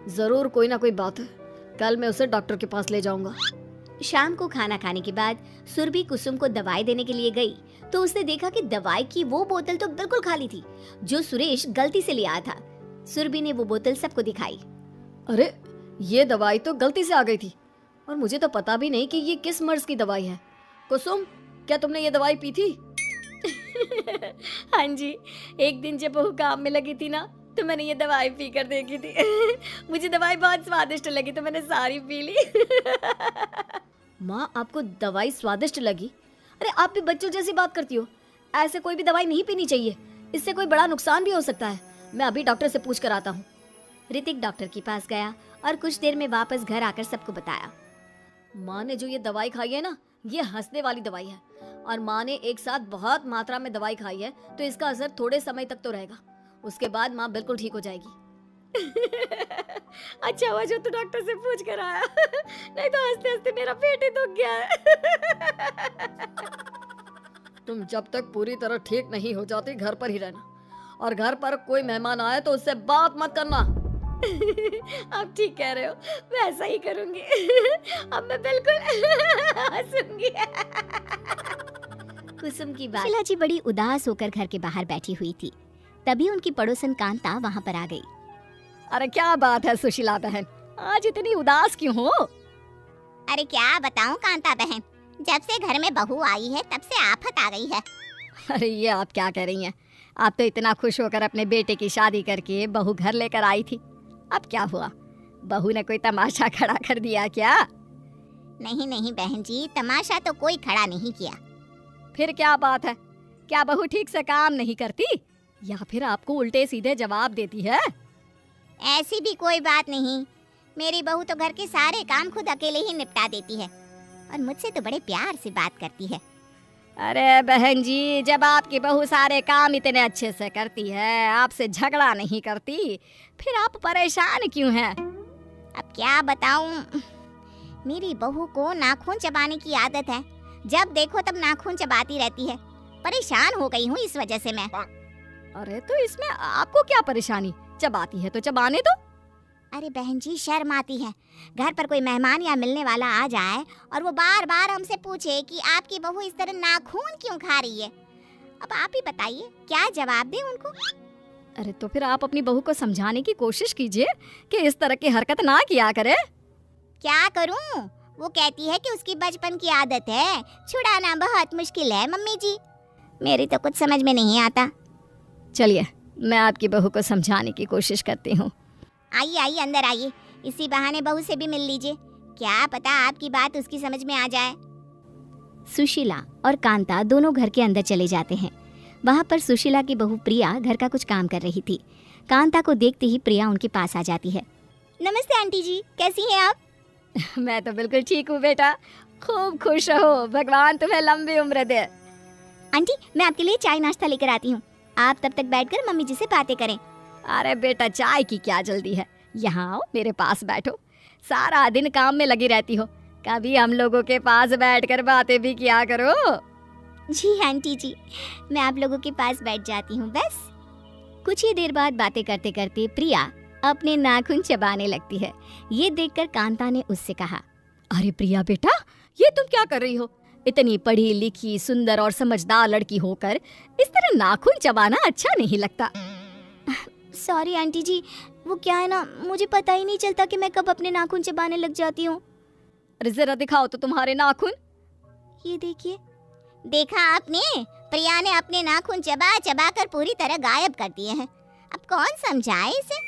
जरूर कोई ना कोई बात है। कल मैं उसे डॉक्टर के पास ले जाऊंगा। शाम को खाना खाने के बाद सुरभि कुसुम को दवाई देने के लिए गई तो उसने देखा कि दवाई की वो बोतल तो बिल्कुल खाली थी जो सुरेश गलती से ले आया था। सुरभि ने वो बोतल सबको दिखाई। अरे, ये दवाई तो गलती से आ गई थी और मुझे तो पता भी नहीं कि ये किस मर्ज की दवाई है। कुसुम, क्या तुमने ये दवाई पी थी? हाँ जी, एक दिन जब बहू काम में लगी थी ना तो मैंने ये दवाई पी कर देखी थी। मुझे दवाई बहुत स्वादिष्ट लगी तो मैंने सारी पी ली। माँ, आपको दवाई स्वादिष्ट लगी? अरे, आप भी बच्चों जैसी बात करती हो। ऐसे कोई भी दवाई नहीं पीनी चाहिए, इससे कोई बड़ा नुकसान भी हो सकता है। मैं अभी डॉक्टर से पूछ कर आता हूँ। ऋतिक डॉक्टर के पास गया और कुछ देर में वापस घर आकर सबको बताया। माँ ने जो ये दवाई खाई है ना, ये हंसने वाली दवाई है और माँ ने एक साथ बहुत मात्रा में दवाई खाई है तो इसका असर थोड़े समय तक तो रहेगा। उसके बाद माँ बिल्कुल ठीक हो जाएगी। अच्छा हुआ जो तू डॉक्टर से पूछ कर आया, नहीं तो हंसते हंसते मेरा पेट ही दुख गया है। तुम जब तक पूरी तरह ठीक नहीं हो जाती घर पर ही रहना, और घर पर कोई मेहमान आए तो उससे बात मत करना। आप ठीक कह रहे हो, मैं ऐसा ही करूंगी। अब मैं बिल्कुल हंसूंगी। कुसुम की बात। शीला जी बड़ी उदास होकर घर के बाहर बैठी हुई थी। तभी उनकी पड़ोसन कांता वहाँ पर आ गई। अरे क्या बात है सुशीला बहन, आज इतनी उदास क्यों हो? अरे क्या बताऊं कांता बहन, जब से घर में बहू आई है तब से आफत आ गई है। अरे ये आप क्या कह रही हैं? आप तो इतना खुश होकर अपने बेटे की शादी करके बहू घर लेकर आई थी। अब क्या हुआ? बहू ने कोई तमाशा खड़ा कर दिया क्या? नहीं नहीं बहन जी, तमाशा तो कोई खड़ा नहीं किया। फिर क्या बात है? क्या बहू ठीक से काम नहीं करती या फिर आपको उल्टे सीधे जवाब देती है? ऐसी भी कोई बात नहीं, मेरी बहू तो घर के सारे काम खुद अकेले ही निपटा देती है और मुझसे तो बड़े प्यार से बात करती है। अरे बहन जी, जब आपकी बहू सारे काम इतने अच्छे से करती है, आपसे झगड़ा नहीं करती, फिर आप परेशान क्यों हैं? अब क्या बताऊं, मेरी बहू को नाखून चबाने की आदत है। जब देखो तब नाखून चबाती रहती है। परेशान हो गई हूँ इस वजह से मैं। अरे तो इसमें आपको क्या परेशानी? चबाती है तो चबाने दो। अरे बहन जी, शर्म आती है। घर पर कोई मेहमान या मिलने वाला आ जाए और वो बार बार हमसे पूछे कि आपकी बहू इस तरह नाखून क्यों खा रही है। अब आप ही बताइए, क्या जवाब दें उनको? अरे तो फिर आप अपनी बहू को समझाने की कोशिश कीजिए कि इस तरह की हरकत ना किया करे। क्या करूं? वो कहती है कि उसकी बचपन की आदत है, छुड़ाना बहुत मुश्किल है मम्मी जी। मेरी तो कुछ समझ में नहीं आता। चलिए, मैं आपकी बहू को समझाने की कोशिश करती हूँ। आइए आइए, अंदर आइए, इसी बहाने बहू से भी मिल लीजिए। क्या पता आपकी बात उसकी समझ में आ जाए। सुशीला और कांता दोनों घर के अंदर चले जाते हैं। वहाँ पर सुशीला की बहू प्रिया घर का कुछ काम कर रही थी। कांता को देखते ही प्रिया उनके पास आ जाती है। नमस्ते आंटी जी, कैसी हैं आप? मैं तो बिल्कुल ठीक हूँ बेटा, खूब खुश रहो, भगवान तुम्हें लंबी उम्र दे। आंटी, मैं आपके लिए चाय नाश्ता लेकर आती हूँ, आप तब तक बैठकर मम्मी जी से बातें करें। अरे बेटा, चाय की क्या जल्दी है, यहाँ आओ, मेरे पास बैठो। सारा दिन काम में लगी रहती हो, कभी हम लोगों के पास बैठकर बातें भी किया करो। जी आंटी जी, मैं आप लोगों के पास बैठ जाती हूँ बस। कुछ ही देर बाद बातें करते करते प्रिया अपने नाखून चबाने लगती है। ये देखकर कांता ने उससे कहा, अरे प्रिया बेटा, ये तुम क्या कर रही हो? इतनी पढ़ी लिखी सुंदर और समझदार लड़की होकर इस तरह नाखून चबाना अच्छा नहीं लगता। सॉरी आंटी जी, वो क्या है ना, मुझे पता ही नहीं चलता कि मैं कब अपने नाखून चबाने लग जाती हूँ। अरे जरा दिखाओ तो तुम्हारे नाखून। ये देखिए। देखा आपने, प्रिया ने अपने नाखून चबा चबा कर पूरी तरह गायब कर दिए हैं। अब कौन समझाए इसे?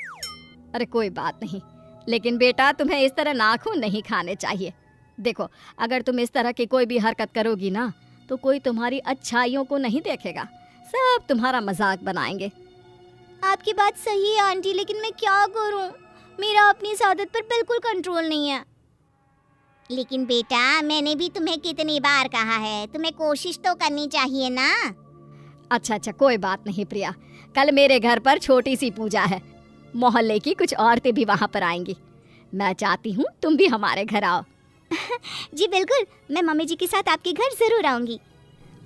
अरे कोई बात नहीं, लेकिन बेटा तुम्हें इस तरह नाखून नहीं खाने चाहिए। देखो, अगर तुम इस तरह की कोई भी हरकत करोगी ना तो कोई तुम्हारी अच्छाइयों को नहीं देखेगा, सब तुम्हारा मजाक बनाएंगे। आपकी बात सही है आंटी, लेकिन मैं क्या करूं? मेरा अपनी इस आदत पर बिल्कुल कंट्रोल नहीं है। लेकिन बेटा, मैंने भी तुम्हें कितनी बार कहा है, तुम्हें कोशिश तो करनी चाहिए ना। अच्छा, कोई बात नहीं प्रिया, कल मेरे घर पर छोटी सी पूजा है, मोहल्ले की कुछ औरतें भी वहाँ पर आएंगी। मैं चाहती हूँ तुम भी हमारे घर आओ। जी बिल्कुल, मैं मम्मी जी के साथ आपके घर जरूर आऊंगी।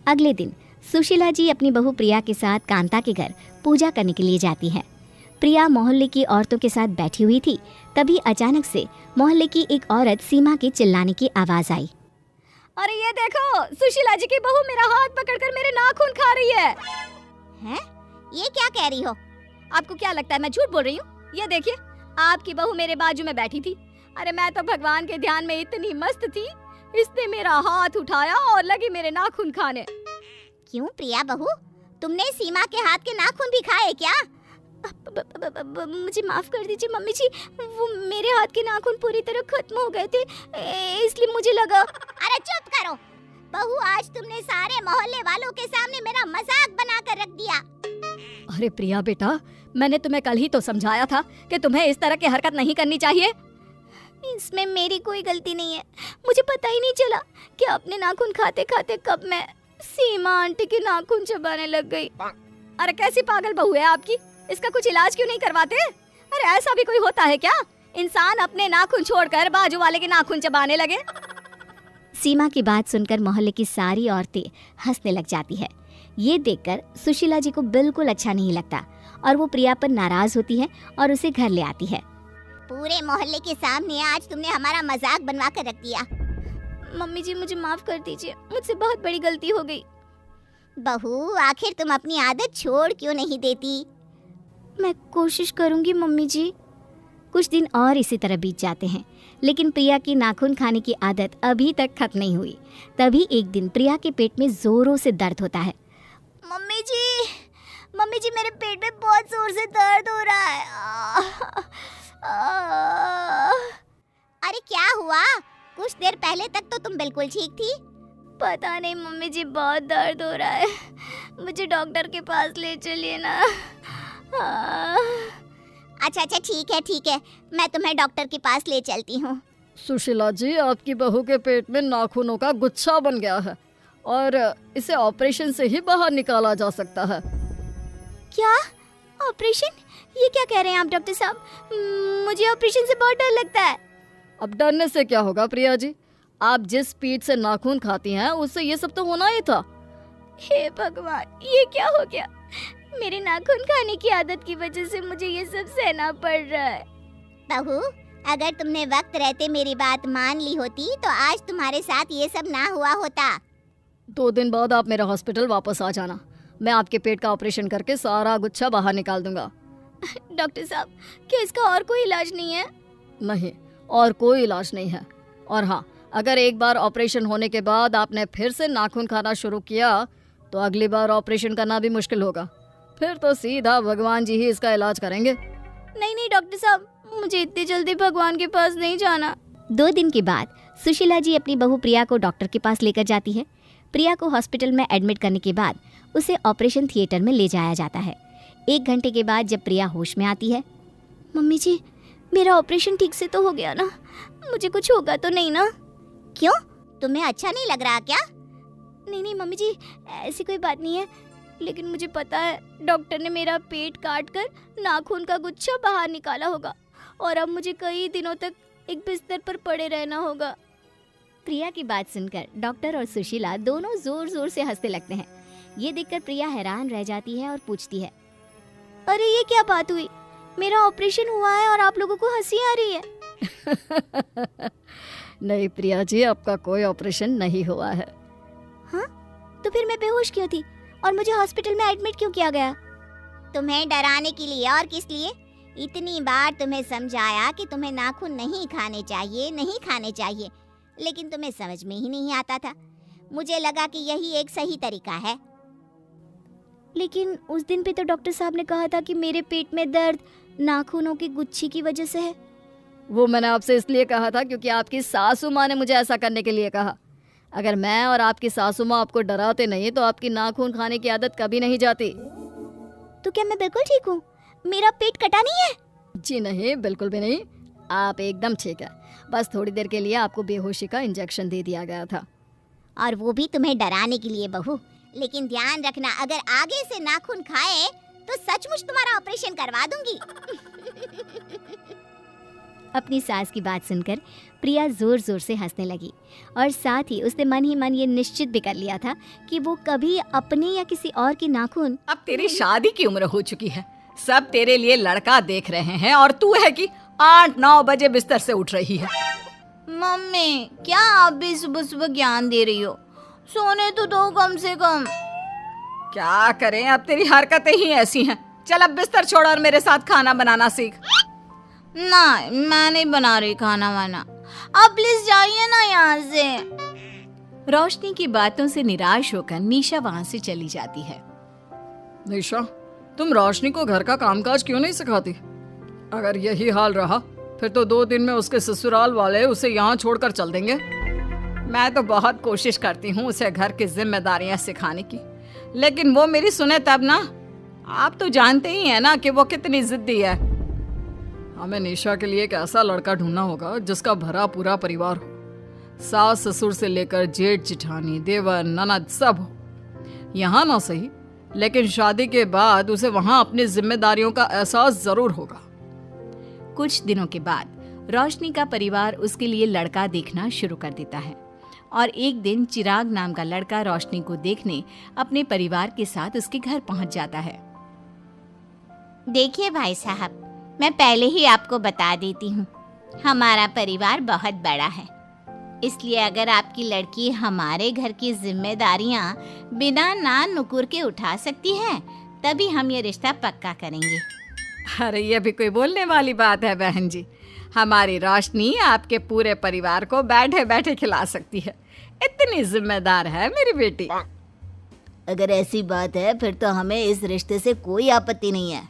अगले दिन सुशीला जी अपनी बहू प्रिया के साथ कांता के घर पूजा करने के लिए जाती है। प्रिया मोहल्ले की औरतों के साथ बैठी हुई थी, तभी अचानक से मोहल्ले की एक औरत सीमा के चिल्लाने की आवाज आई। अरे ये देखो, सुशीला जी की बहू मेरा हाथ पकड़कर मेरे नाखून खा रही है। हैं? ये क्या कह रही हो? आपको क्या लगता है मैं झूठ बोल रही हूँ? ये देखिए, आपकी बहू मेरे बाजू में बैठी थी। अरे मैं तो भगवान के ध्यान में इतनी मस्त थी, इसने मेरा हाथ उठाया और लगी मेरे नाखून खाने। क्यों प्रिया बहू, तुमने सीमा के हाथ के नाखून भी खाए क्या? मुझे माफ कर दीजिए मम्मी जी, वो मेरे हाथ के नाखून पूरी तरह खत्म हो गए थे, इसलिए मुझे लगा। अरे चुप करो बहू, आज तुमने सारे मोहल्ले वालों के सामने मेरा मजाक बनाकर रख दिया। अरे प्रिया बेटा, मैंने तुम्हें कल ही तो समझाया था कि तुम्हें इस तरह की हरकत नहीं करनी चाहिए। इसमें मेरी कोई गलती नहीं है, मुझे पता ही नहीं चला कि अपने नाखून खाते खाते कब मैं सीमा आंटी के नाखून चबाने लग गई। अरे कैसी पागल बहू है आपकी, इसका कुछ इलाज क्यों नहीं करवाते? अरे ऐसा भी कोई होता है क्या? इंसान अपने नाखून छोड़कर बाजू वाले के नाखून चबाने लगे। सीमा की बात सुनकर मोहल्ले की सारी औरतें हंसने लग जाती है। ये देखकर सुशीला जी को बिल्कुल अच्छा नहीं लगता और वो प्रिया पर नाराज होती है और उसे घर ले आती है। पूरे मोहल्ले के सामने आज तुमने हमारा मजाक बनवा कर रख दिया। मम्मी जी मुझे माफ कर दीजिए, मुझसे बहुत बड़ी गलती हो गई। बहू, आखिर तुम अपनी आदत छोड़ क्यों नहीं देती? मैं कोशिश करूंगी मम्मी जी। कुछ दिन और इसी तरह बीत जाते हैं, लेकिन प्रिया की नाखून खाने की आदत अभी तक खत्म नहीं हुई। तभी एक दिन प्रिया के पेट में जोरों से दर्द होता है। मम्मी जी मेरे पेट में बहुत जोर से दर्द हो रहा है। अरे क्या हुआ? कुछ देर पहले तक तो तुम बिल्कुल ठीक थी। पता नहीं मम्मी जी, बहुत दर्द हो रहा है, मुझे डॉक्टर के पास ले चलिए ना। अच्छा ठीक है, मैं तुम्हें डॉक्टर के पास ले चलती हूँ। सुशीला जी, आपकी बहू के पेट में नाखूनों का गुच्छा बन गया है और इसे ऑपरेशन से ही बाहर निकाला जा सकता है। क्या ऑपरेशन? ये क्या कह रहे हैं आप डॉक्टर साहब? मुझे ऑपरेशन से बहुत डर लगता है। अब डरने से क्या होगा प्रिया जी, आप जिस स्पीड से नाखून खाती हैं उससे ये सब तो होना ही था। हे भगवान, ये क्या हो गया? मेरे नाखून खाने की आदत की वजह से मुझे ये सब सहना पड़ रहा है। बहू, अगर तुमने वक्त रहते मेरी बात मान ली होती तो आज तुम्हारे साथ ये सब ना हुआ होता। 2 दिन बाद आप मेरे हॉस्पिटल वापस आ जाना, मैं आपके पेट का ऑपरेशन करके सारा गुच्छा बाहर निकाल दूंगा। डॉक्टर साहब, क्या इसका और कोई इलाज नहीं है? नहीं, और कोई इलाज नहीं है। और हाँ, अगर एक बार ऑपरेशन होने के बाद आपने फिर से नाखून खाना शुरू किया तो अगली बार ऑपरेशन करना भी मुश्किल होगा। फिर तो सीधा भगवान जी ही इसका इलाज करेंगे। नहीं डॉक्टर साहब, मुझे इतनी जल्दी भगवान के पास नहीं जाना। 2 दिन के बाद सुशीला जी अपनी बहू प्रिया को डॉक्टर के पास लेकर जाती है। प्रिया को हॉस्पिटल में एडमिट करने के बाद उसे ऑपरेशन थिएटर में ले जाया जाता है। 1 घंटे के बाद जब प्रिया होश में आती है। मम्मी जी, मेरा ऑपरेशन ठीक से तो हो गया ना? मुझे कुछ होगा तो नहीं ना? क्यों, तुम्हें अच्छा नहीं लग रहा क्या? नहीं मम्मी जी, ऐसी कोई बात नहीं है, लेकिन मुझे पता है डॉक्टर ने मेरा पेट काट कर नाखून का गुच्छा बाहर निकाला होगा और अब मुझे कई दिनों तक एक बिस्तर पर पड़े रहना होगा। प्रिया की बात सुनकर डॉक्टर और सुशीला दोनों जोर जोर से हंसने लगते हैं। ये देखकर प्रिया हैरान रह जाती है और पूछती है, अरे ये क्या बात हुई? मेरा ऑपरेशन हुआ है और आप लोगों को हंसी आ रही है। नहीं प्रिया जी, आपका कोई ऑपरेशन नहीं हुआ है। हाँ, तो फिर मैं बेहोश क्यों थी और मुझे हॉस्पिटल में एडमिट क्यों किया गया? तुम्हें डराने के लिए, और किस लिए? इतनी बार तुम्हें समझाया कि तुम्हें नाखून नहीं खाने चाहिए, लेकिन तुम्हें समझ में ही नहीं आता था। मुझे लगा कि यही एक सही तरीका है। लेकिन उस दिन पे तो डॉक्टर साहब ने कहा था कि मेरे पेट में दर्द नाखूनों की गुच्छी की वजह से है। वो मैंने आपसे इसलिए कहा था क्योंकि आपकी सासू माँ ने मुझे ऐसा करने के लिए कहा। अगर मैं और आपकी सासू माँ आपको डराते नहीं तो आपकी नाखून खाने की आदत कभी नहीं जाती। तो क्या मैं बिल्कुल ठीक हूँ? मेरा पेट कटा नहीं है? जी नहीं, बिल्कुल भी नहीं, आप एकदम ठीक है। बस थोड़ी देर के लिए आपको बेहोशी का इंजेक्शन दे दिया गया था। और वो भी तुम्हें डराने के लिए बहू। लेकिन ध्यान रखना, अगर आगे से नाखून खाए तो सचमुच तुम्हारा ऑपरेशन करवा दूंगी। अपनी सास की बात सुनकर प्रिया जोर जोर से हंसने लगी और साथ ही उसने मन ही मन ये निश्चित भी कर लिया था कि वो कभी अपने या किसी और की नाखून। अब तेरी शादी की उम्र हो चुकी है, सब तेरे लिए लड़का देख रहे हैं और तू है कि 8-9 बजे बिस्तर से उठ रही है। मम्मी, क्या आप भी सुबह सुबह ज्ञान दे रही हो? सोने तो दो कम से कम। क्या करें, अब तेरी हरकतें ही ऐसी हैं। चल अब बिस्तर छोड़ और मेरे साथ खाना बनाना सीख। ना, मैं नहीं बना रही खाना वाना। आप प्लीज जाइए ना यहाँ से। रोशनी की बातों से निराश होकर निशा वहाँ से चली जाती है। निशा, तुम रोशनी को घर का कामकाज क्यों नहीं सिखाती? अगर यही हाल रहा फिर तो 2 दिन में उसके ससुराल वाले उसे यहाँ छोड़कर चल देंगे। मैं तो बहुत कोशिश करती हूँ उसे घर की जिम्मेदारियां सिखाने की, लेकिन वो मेरी सुने तब ना। आप तो जानते ही हैं ना कि वो कितनी जिद्दी है। हमें निशा के लिए एक ऐसा लड़का ढूंढना होगा जिसका भरा पूरा परिवार हो, सास ससुर से लेकर जेठ जिठानी देवर ननद सब हो। यहाँ ना सही, लेकिन शादी के बाद उसे वहाँ अपनी जिम्मेदारियों का एहसास जरूर होगा। कुछ दिनों के बाद रोशनी का परिवार उसके लिए लड़का देखना शुरू कर देता है और एक दिन चिराग नाम का लड़का रोशनी को देखने अपने परिवार के साथ उसके घर पहुंच जाता है। देखिए भाई साहब, मैं पहले ही आपको बता देती हूँ, हमारा परिवार बहुत बड़ा है, इसलिए अगर आपकी लड़की हमारे घर की जिम्मेदारियाँ बिना ना नुकुर के उठा सकती है तभी हम ये रिश्ता पक्का करेंगे। अरे ये भी कोई बोलने वाली बात है बहन जी। हमारी रोशनी आपके पूरे परिवार को बैठे बैठे खिला सकती है, इतनी जिम्मेदार है मेरी बेटी। अगर ऐसी बात है फिर तो हमें इस रिश्ते से कोई आपत्ति नहीं है।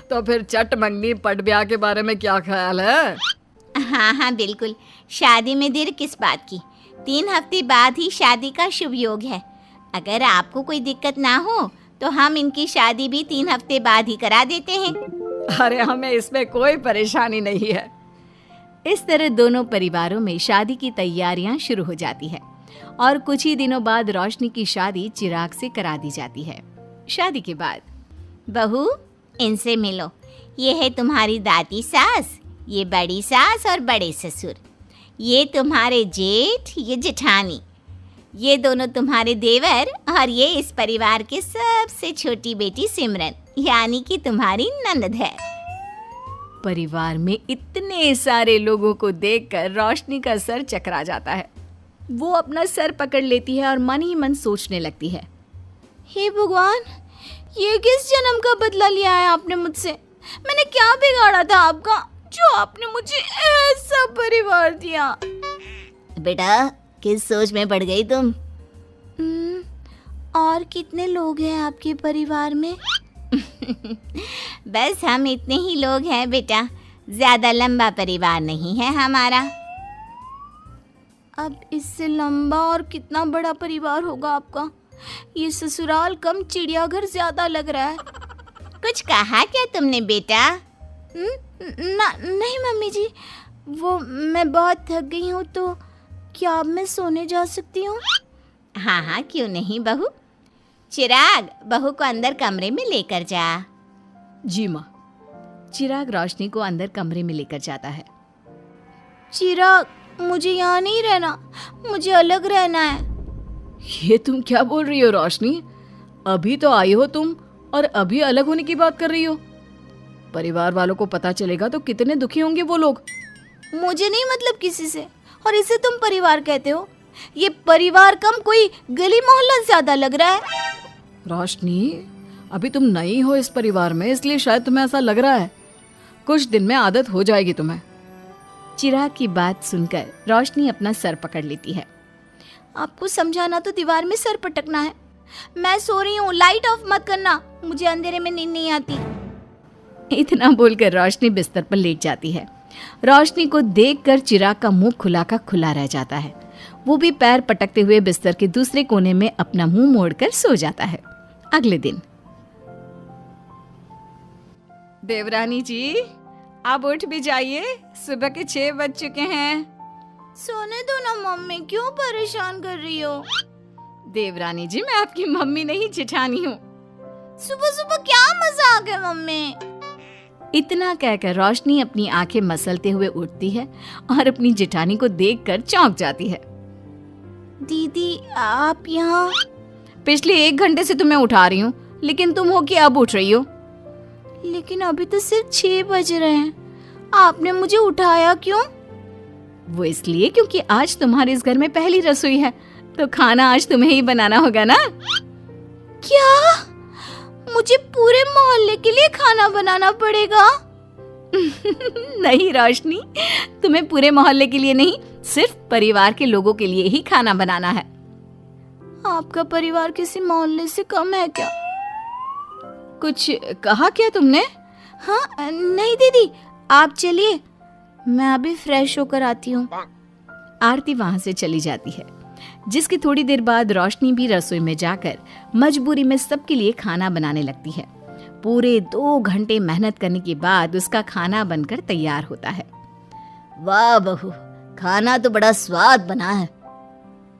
तो फिर चट मंगनी पट ब्याह के बारे में क्या ख्याल है? हाँ हाँ बिल्कुल, शादी में देर किस बात की, 3 हफ्ते बाद ही शादी का शुभ योग है। अगर आपको कोई दिक्कत ना हो तो हम इनकी शादी भी 3 हफ्ते बाद ही करा देते हैं। अरे हमें इसमें कोई परेशानी नहीं है। इस तरह दोनों परिवारों में शादी की तैयारियां शुरू हो जाती है और कुछ ही दिनों बाद रोशनी की शादी चिराग से करा दी जाती है। शादी के बाद, बहू इनसे मिलो, ये है तुम्हारी दादी सास, ये बड़ी सास और बड़े ससुर, ये तुम्हारे जेठ, ये जेठानी, ये दोनों तुम्हारे देवर और ये इस परिवार की सबसे छोटी बेटी सिमरन, यानी कि तुम्हारी ननद है। परिवार में इतने सारे लोगों को देखकर रोशनी का सर चकरा जाता है। वो अपना सर पकड़ लेती है और मन ही मन सोचने लगती है, हे भगवान, ये किस जन्म का बदला लिया है आपने मुझसे? मैंने क्या बिगाड़ा था आपका जो आपने मुझे ऐसा परिवार दिया? बेटा, किस सोच में पड़ गई तुम? और कितने लोग हैं आपके परिवार में? बस हम इतने ही लोग हैं बेटा, ज्यादा लंबा परिवार नहीं है हमारा। अब इससे लंबा और कितना बड़ा परिवार होगा आपका? ये ससुराल कम चिड़ियाघर ज्यादा लग रहा है। कुछ कहा क्या तुमने बेटा? नहीं मम्मी जी, वो मैं बहुत थक गई हूँ, तो क्या अब मैं सोने जा सकती हूँ? हाँ हाँ क्यों नहीं बहू। चिराग, बहू को अंदर कमरे में लेकर जा। जी माँ। चिराग रोशनी को अंदर कमरे में लेकर जाता है। चिराग, मुझे यहाँ नहीं रहना, मुझे अलग रहना है। ये तुम क्या बोल रही हो रोशनी? अभी तो आई हो तुम और अभी अलग होने की बात कर रही हो। परिवार वालों को पता चलेगा तो कितने दुखी होंगे वो लोग। मुझे नहीं मतलब किसी से, और इसे तुम परिवार कहते हो? ये परिवार कम कोई गली मोहल्ला ज्यादा लग रहा है। रोशनी, अभी तुम नई हो इस परिवार में, इसलिए शायद तुम्हें ऐसा लग रहा है। कुछ दिन में आदत हो जाएगी तुम्हें। चिराग की बात सुनकर रोशनी अपना सर पकड़ लेती है। आपको समझाना तो दीवार में सर पटकना है। मैं सो रही हूँ, लाइट ऑफ मत करना, मुझे अंधेरे में नींद नहीं आती। इतना बोलकर रोशनी बिस्तर पर लेट जाती है। रोशनी को देखकर चिराग का मुंह खुला का खुला रह जाता है। वो भी पैर पटकते हुए बिस्तर के दूसरे कोने में अपना मुंह मोड़कर सो जाता है। अगले दिन, देवरानी जी, आप उठ भी जाइए, सुबह के 6 बज चुके हैं। सोने दो ना मम्मी, क्यों परेशान कर रही हो? देवरानी जी, मैं आपकी मम्मी नहीं जेठानी हूँ। सुबह सुबह क्या मजाक है मम्मी? इतना कहकर रोशनी अपनी आंखें मसलते हुए उठती है और अपनी जेठानी को देखकर चौंक जाती है। दीदी आप यहाँ? पिछले 1 घंटे से तुम्हें उठा रही हूँ, लेकिन तुम हो कि अब उठ रही हो? लेकिन अभी तो सिर्फ 6 बज रहे हैं, आपने मुझे उठाया क्यों? वो इसलिए क्योंकि आज तुम्हारे इस घर में पहली रसोई है, तो खाना आज तुम्हें ही बनाना होगा ना। क्या? मुझे पूरे मोहल्ले के लिए खाना बनाना पड़ेगा? नहीं रोशनी, तुम्हें पूरे मोहल्ले के लिए नहीं, सिर्फ परिवार के लोगों के लिए ही खाना बनाना है। आपका परिवार किसी मोहल्ले से कम है क्या? कुछ कहा क्या तुमने? हाँ नहीं दीदी, आप चलिए, मैं अभी फ्रेश होकर आती हूँ। आरती वहां से चली जाती है, जिसकी थोड़ी देर बाद रोशनी भी रसोई में जाकर मजबूरी में सबके लिए खाना बनाने लगती है। पूरे 2 घंटे मेहनत करने के बाद उसका खाना बनकर तैयार होता है। वाह बहू, खाना तो बड़ा स्वाद बना है।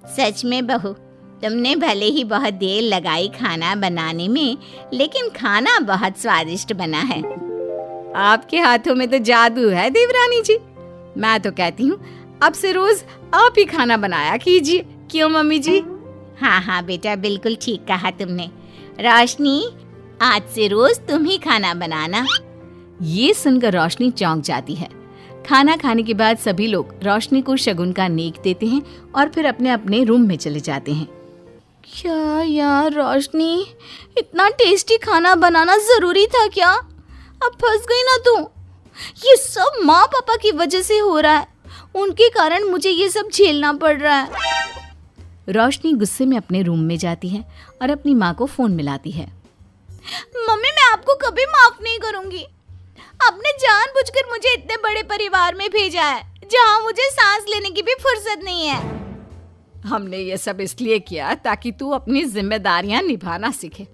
सच में बहू, तुमने भले ही बहुत देर लगाई खाना बनाने में, लेकिन खाना बहुत स्वादिष्ट बना है। आपके हाथों में तो जादू है देवरानी जी। मैं तो कहती हूँ अब से रोज आप ही खाना बनाया कीजिए, क्यों मम्मी जी? हाँ हाँ बेटा, बिल्कुल ठीक कहा तुमने। रोशनी, आज से रोज तुम ही खाना बनाना। ये सुनकर रोशनी चौंक जाती है। खाना खाने के बाद सभी लोग रोशनी को शगुन का नेक देते हैं और फिर अपने अपने रूम में चले जाते हैं। क्या यार रोशनी, इतना टेस्टी खाना बनाना जरूरी था क्या? अब फंस गई ना तू। ये सब माँ पापा की वजह से हो रहा है, उनके कारण मुझे ये सब झेलना पड़ रहा है। रोशनी गुस्से में अपने रूम में जाती है और अपनी माँ को फोन मिलाती है। मम्मी, मैं आपको कभी माफ नहीं करूंगी। आपने जानबूझकर मुझे इतने बड़े परिवार में भेजा है, जहाँ मुझे सांस लेने की भी फुर्सत नहीं है। हमने ये सब इसलिए किया ताकि तू अपनी जिम्मेदारियां निभाना सीखे।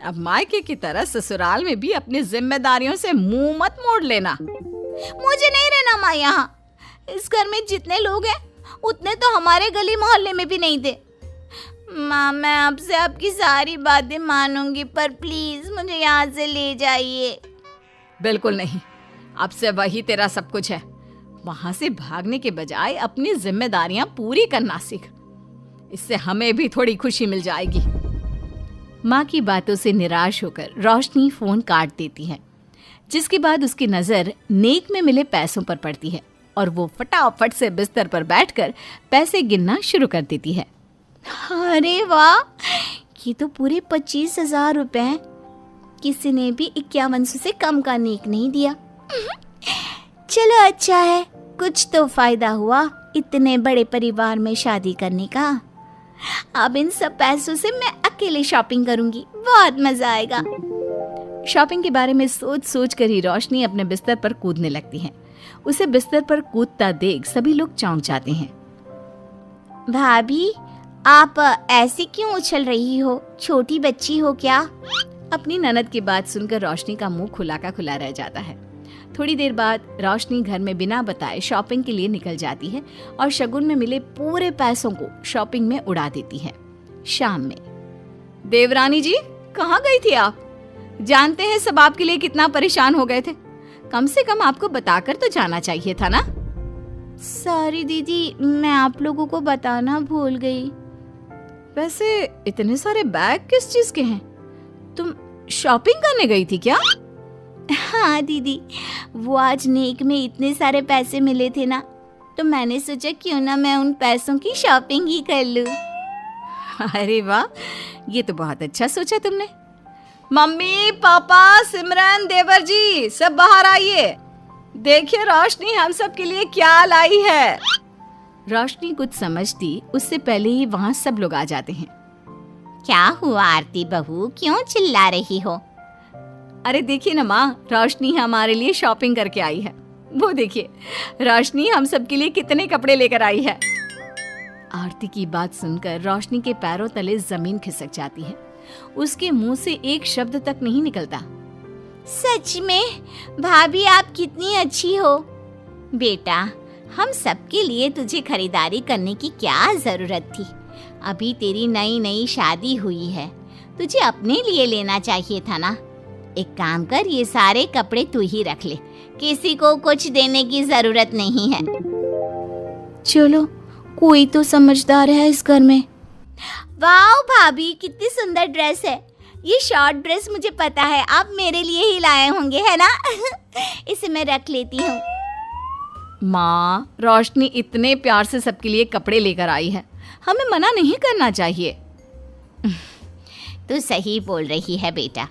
अब मायके की तरह ससुराल में भी अपनी जिम्मेदारियों से मुंह मत मोड़ लेना। मुझे नहीं रहना माँ यहाँ। इस घर में जितने लोग हैं उतने तो हमारे गली मोहल्ले में भी नहीं थे। माँ, मैं आपसे आपकी सारी बातें मानूंगी, पर प्लीज मुझे यहाँ से ले जाइए। बिल्कुल नहीं, अब से वही तेरा सब कुछ है। वहां से भागने के बजाय अपनी जिम्मेदारियां पूरी करना सीख, इससे हमें भी थोड़ी खुशी मिल जाएगी। माँ की बातों से निराश होकर रोशनी फोन काट देती है, जिसके बाद उसकी नजर नेक में मिले पैसों पर पड़ती है और वो फटाफट से बिस्तर पर बैठकर पैसे गिनना शुरू कर देती है। अरे वाह, ये तो पूरे 25,000 रुपए हैं। किसी ने भी 5100 से कम का नेक नहीं दिया। चलो अच्छा है, कुछ तो फायदा हुआ इतने बड़े परिवार में शादी करने का। अब इन सब पैसों से मैं अकेले शॉपिंग करूंगी, बहुत मजा आएगा। शॉपिंग के बारे में सोच सोच कर ही रोशनी अपने बिस्तर पर कूदने लगती है। उसे बिस्तर पर कूदता देख सभी लोग चौंक जाते हैं। भाभी, आप ऐसे क्यों उछल रही हो? छोटी बच्ची हो क्या? अपनी ननद की बात सुनकर रोशनी का मुंह खुला का खुला रह जाता है। थोड़ी देर बाद रोशनी घर में बिना बताए शॉपिंग के लिए निकल जाती है और शगुन में मिले पूरे पैसों को शॉपिंग में उड़ा देती है। शाम में, देवरानी जी कहाँ गई थी आप? जानते हैं सब आपके लिए कितना परेशान हो गए थे। कम से कम आपको बताकर तो जाना चाहिए था ना। सॉरी दीदी, मैं आप लोगों को बताना भूल गई। वैसे इतने सारे बैग किस चीज के हैं? तुम शॉपिंग करने गई थी क्या? हाँ दीदी, वो आज नेक में इतने सारे पैसे मिले थे ना, तो मैंने सोचा क्यों ना मैं उन पैसों की शॉपिंग ही कर लूं। अरे वाह, ये तो बहुत अच्छा सोचा तुमने। मम्मी, पापा, सिमरन, देवर जी, सब बाहर आइए। देखिए रोशनी हम सब के लिए क्या लाई है। रोशनी कुछ समझती उससे पहले ही वहाँ सब लोग आ जाते हैं। क्या हुआ आरती बहू, क्यों चिल्ला रही हो? अरे देखिए ना माँ, रोशनी हमारे लिए शॉपिंग करके आई है। वो देखिए रोशनी हम सब के लिए कितने कपड़े लेकर आई है। आरती की बात सुनकर रोशनी के पैरों तले जमीन खिसक जाती है। उसके मुंह से एक शब्द तक नहीं निकलता। सच में भाभी, आप कितनी अच्छी हो। बेटा, हम सबके लिए तुझे खरीदारी करने की क्या जरूरत थी? अभी तेरी नई नई शादी हुई है, तुझे अपने लिए लेना चाहिए था ना। एक काम कर, ये सारे कपड़े तू ही रख ले, किसी को कुछ देने की जरूरत नहीं है। चलो, कोई तो समझदार है इस घर में। वाह भाभी, कितनी सुंदर ड्रेस है। ये शॉर्ट ड्रेस मुझे पता है आप मेरे लिए ही लाए होंगे, है ना? इसे मैं रख लेती हूँ। माँ, रोशनी इतने प्यार से सबके लिए कपड़े लेकर आई है, हमें मना नहीं करना चाहिए। तू सही बोल रही है बेटा,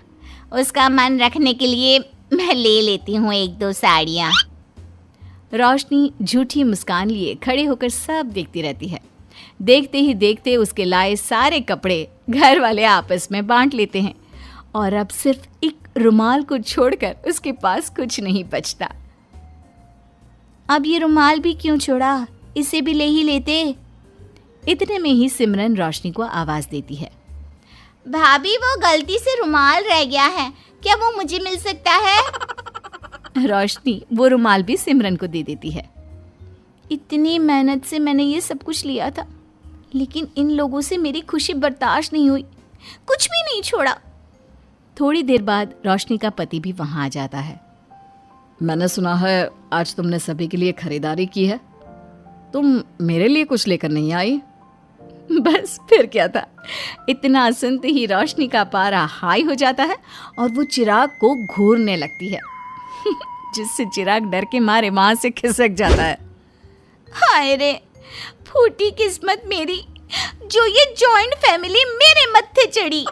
उसका मन रखने के लिए मैं ले लेती हूँ 1-2 साड़ियाँ। रोशनी झूठी मुस्कान लिए खड़े होकर सब देखती रहती है। देखते ही देखते उसके लाए सारे कपड़े घर वाले आपस में बांट लेते हैं और अब सिर्फ एक रुमाल को छोड़कर उसके पास कुछ नहीं बचता। अब ये रुमाल भी क्यों छोड़ा, इसे भी ले ही लेते। इतने में ही सिमरन रोशनी को आवाज देती है। भाभी, वो गलती से रुमाल रह गया है, क्या वो मुझे मिल सकता है? रोशनी वो रुमाल भी सिमरन को दे देती है। इतनी मेहनत से मैंने ये सब कुछ लिया था, लेकिन इन लोगों से मेरी खुशी बर्दाश्त नहीं हुई, कुछ भी नहीं छोड़ा। थोड़ी देर बाद रोशनी का पति भी वहां आ जाता है। मैंने सुना है आज तुमने सभी के लिए खरीदारी की है, तुम मेरे लिए कुछ लेकर नहीं आई? बस फिर क्या था, इतना सुनते ही रोशनी का पारा हाई हो जाता है और वो चिराग को घूरने लगती है जिससे चिराग डर के मारे वहां से खिसक जाता है। हाय रे, फूटी किस्मत मेरी, जो ये जॉइंट फैमिली मेरे मत्थे चढ़ी।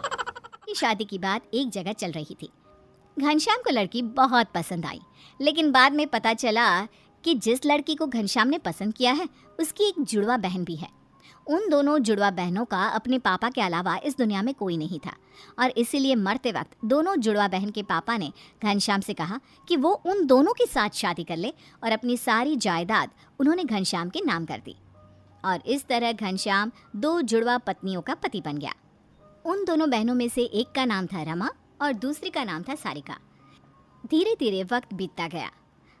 शादी की बात एक जगह चल रही थी। घनश्याम को लड़की बहुत पसंद आई, लेकिन बाद में पता चला कि जिस लड़की को घनश्याम ने पसंद किया है उसकी एक जुड़वा बहन भी है। उन दोनों जुड़वा बहनों का अपने पापा के अलावा इस दुनिया में कोई नहीं था और इसीलिए मरते वक्त दोनों जुड़वा बहन के पापा ने घनश्याम से कहा कि वो उन दोनों के साथ शादी कर ले और अपनी सारी जायदाद उन्होंने घनश्याम के नाम कर दी। और इस तरह घनश्याम 2 जुड़वा पत्नियों का पति बन गया। उन दोनों बहनों में से एक का नाम था रमा और दूसरी का नाम था सारिका। धीरे धीरे वक्त बीतता गया।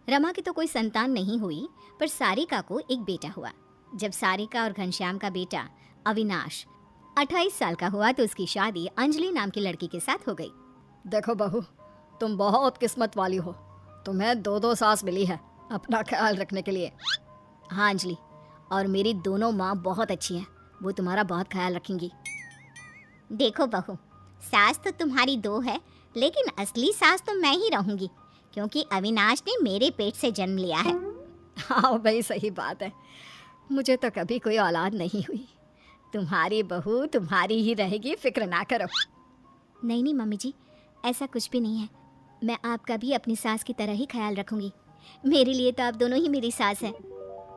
रमा की तो कोई संतान नहीं हुई, पर सारिका को एक बेटा हुआ। जब सारिका और घनश्याम का बेटा अविनाश 28 साल का हुआ तो उसकी शादी अंजलि नाम की लड़की के साथ हो गई। देखो बहू, तुम बहुत किस्मत वाली हो, तुम्हें 2 सास मिली है अपना ख्याल रखने के लिए। हाँ अंजलि, और मेरी दोनों माँ बहुत अच्छी हैं, वो तुम्हारा बहुत ख्याल रखेंगी। देखो बहू, सास तो तुम्हारी 2 है, लेकिन असली सास तो मैं ही रहूंगी, क्योंकि अविनाश ने मेरे पेट से जन्म लिया है। हाँ भाई, सही बात है, मुझे तो कभी कोई औलाद नहीं हुई। तुम्हारी बहू तुम्हारी ही रहेगी, फिक्र ना करो। नहीं नहीं मम्मी जी, ऐसा कुछ भी नहीं है। मैं आपका भी अपनी सास की तरह ही ख्याल रखूंगी। मेरे लिए तो आप दोनों ही मेरी सास हैं।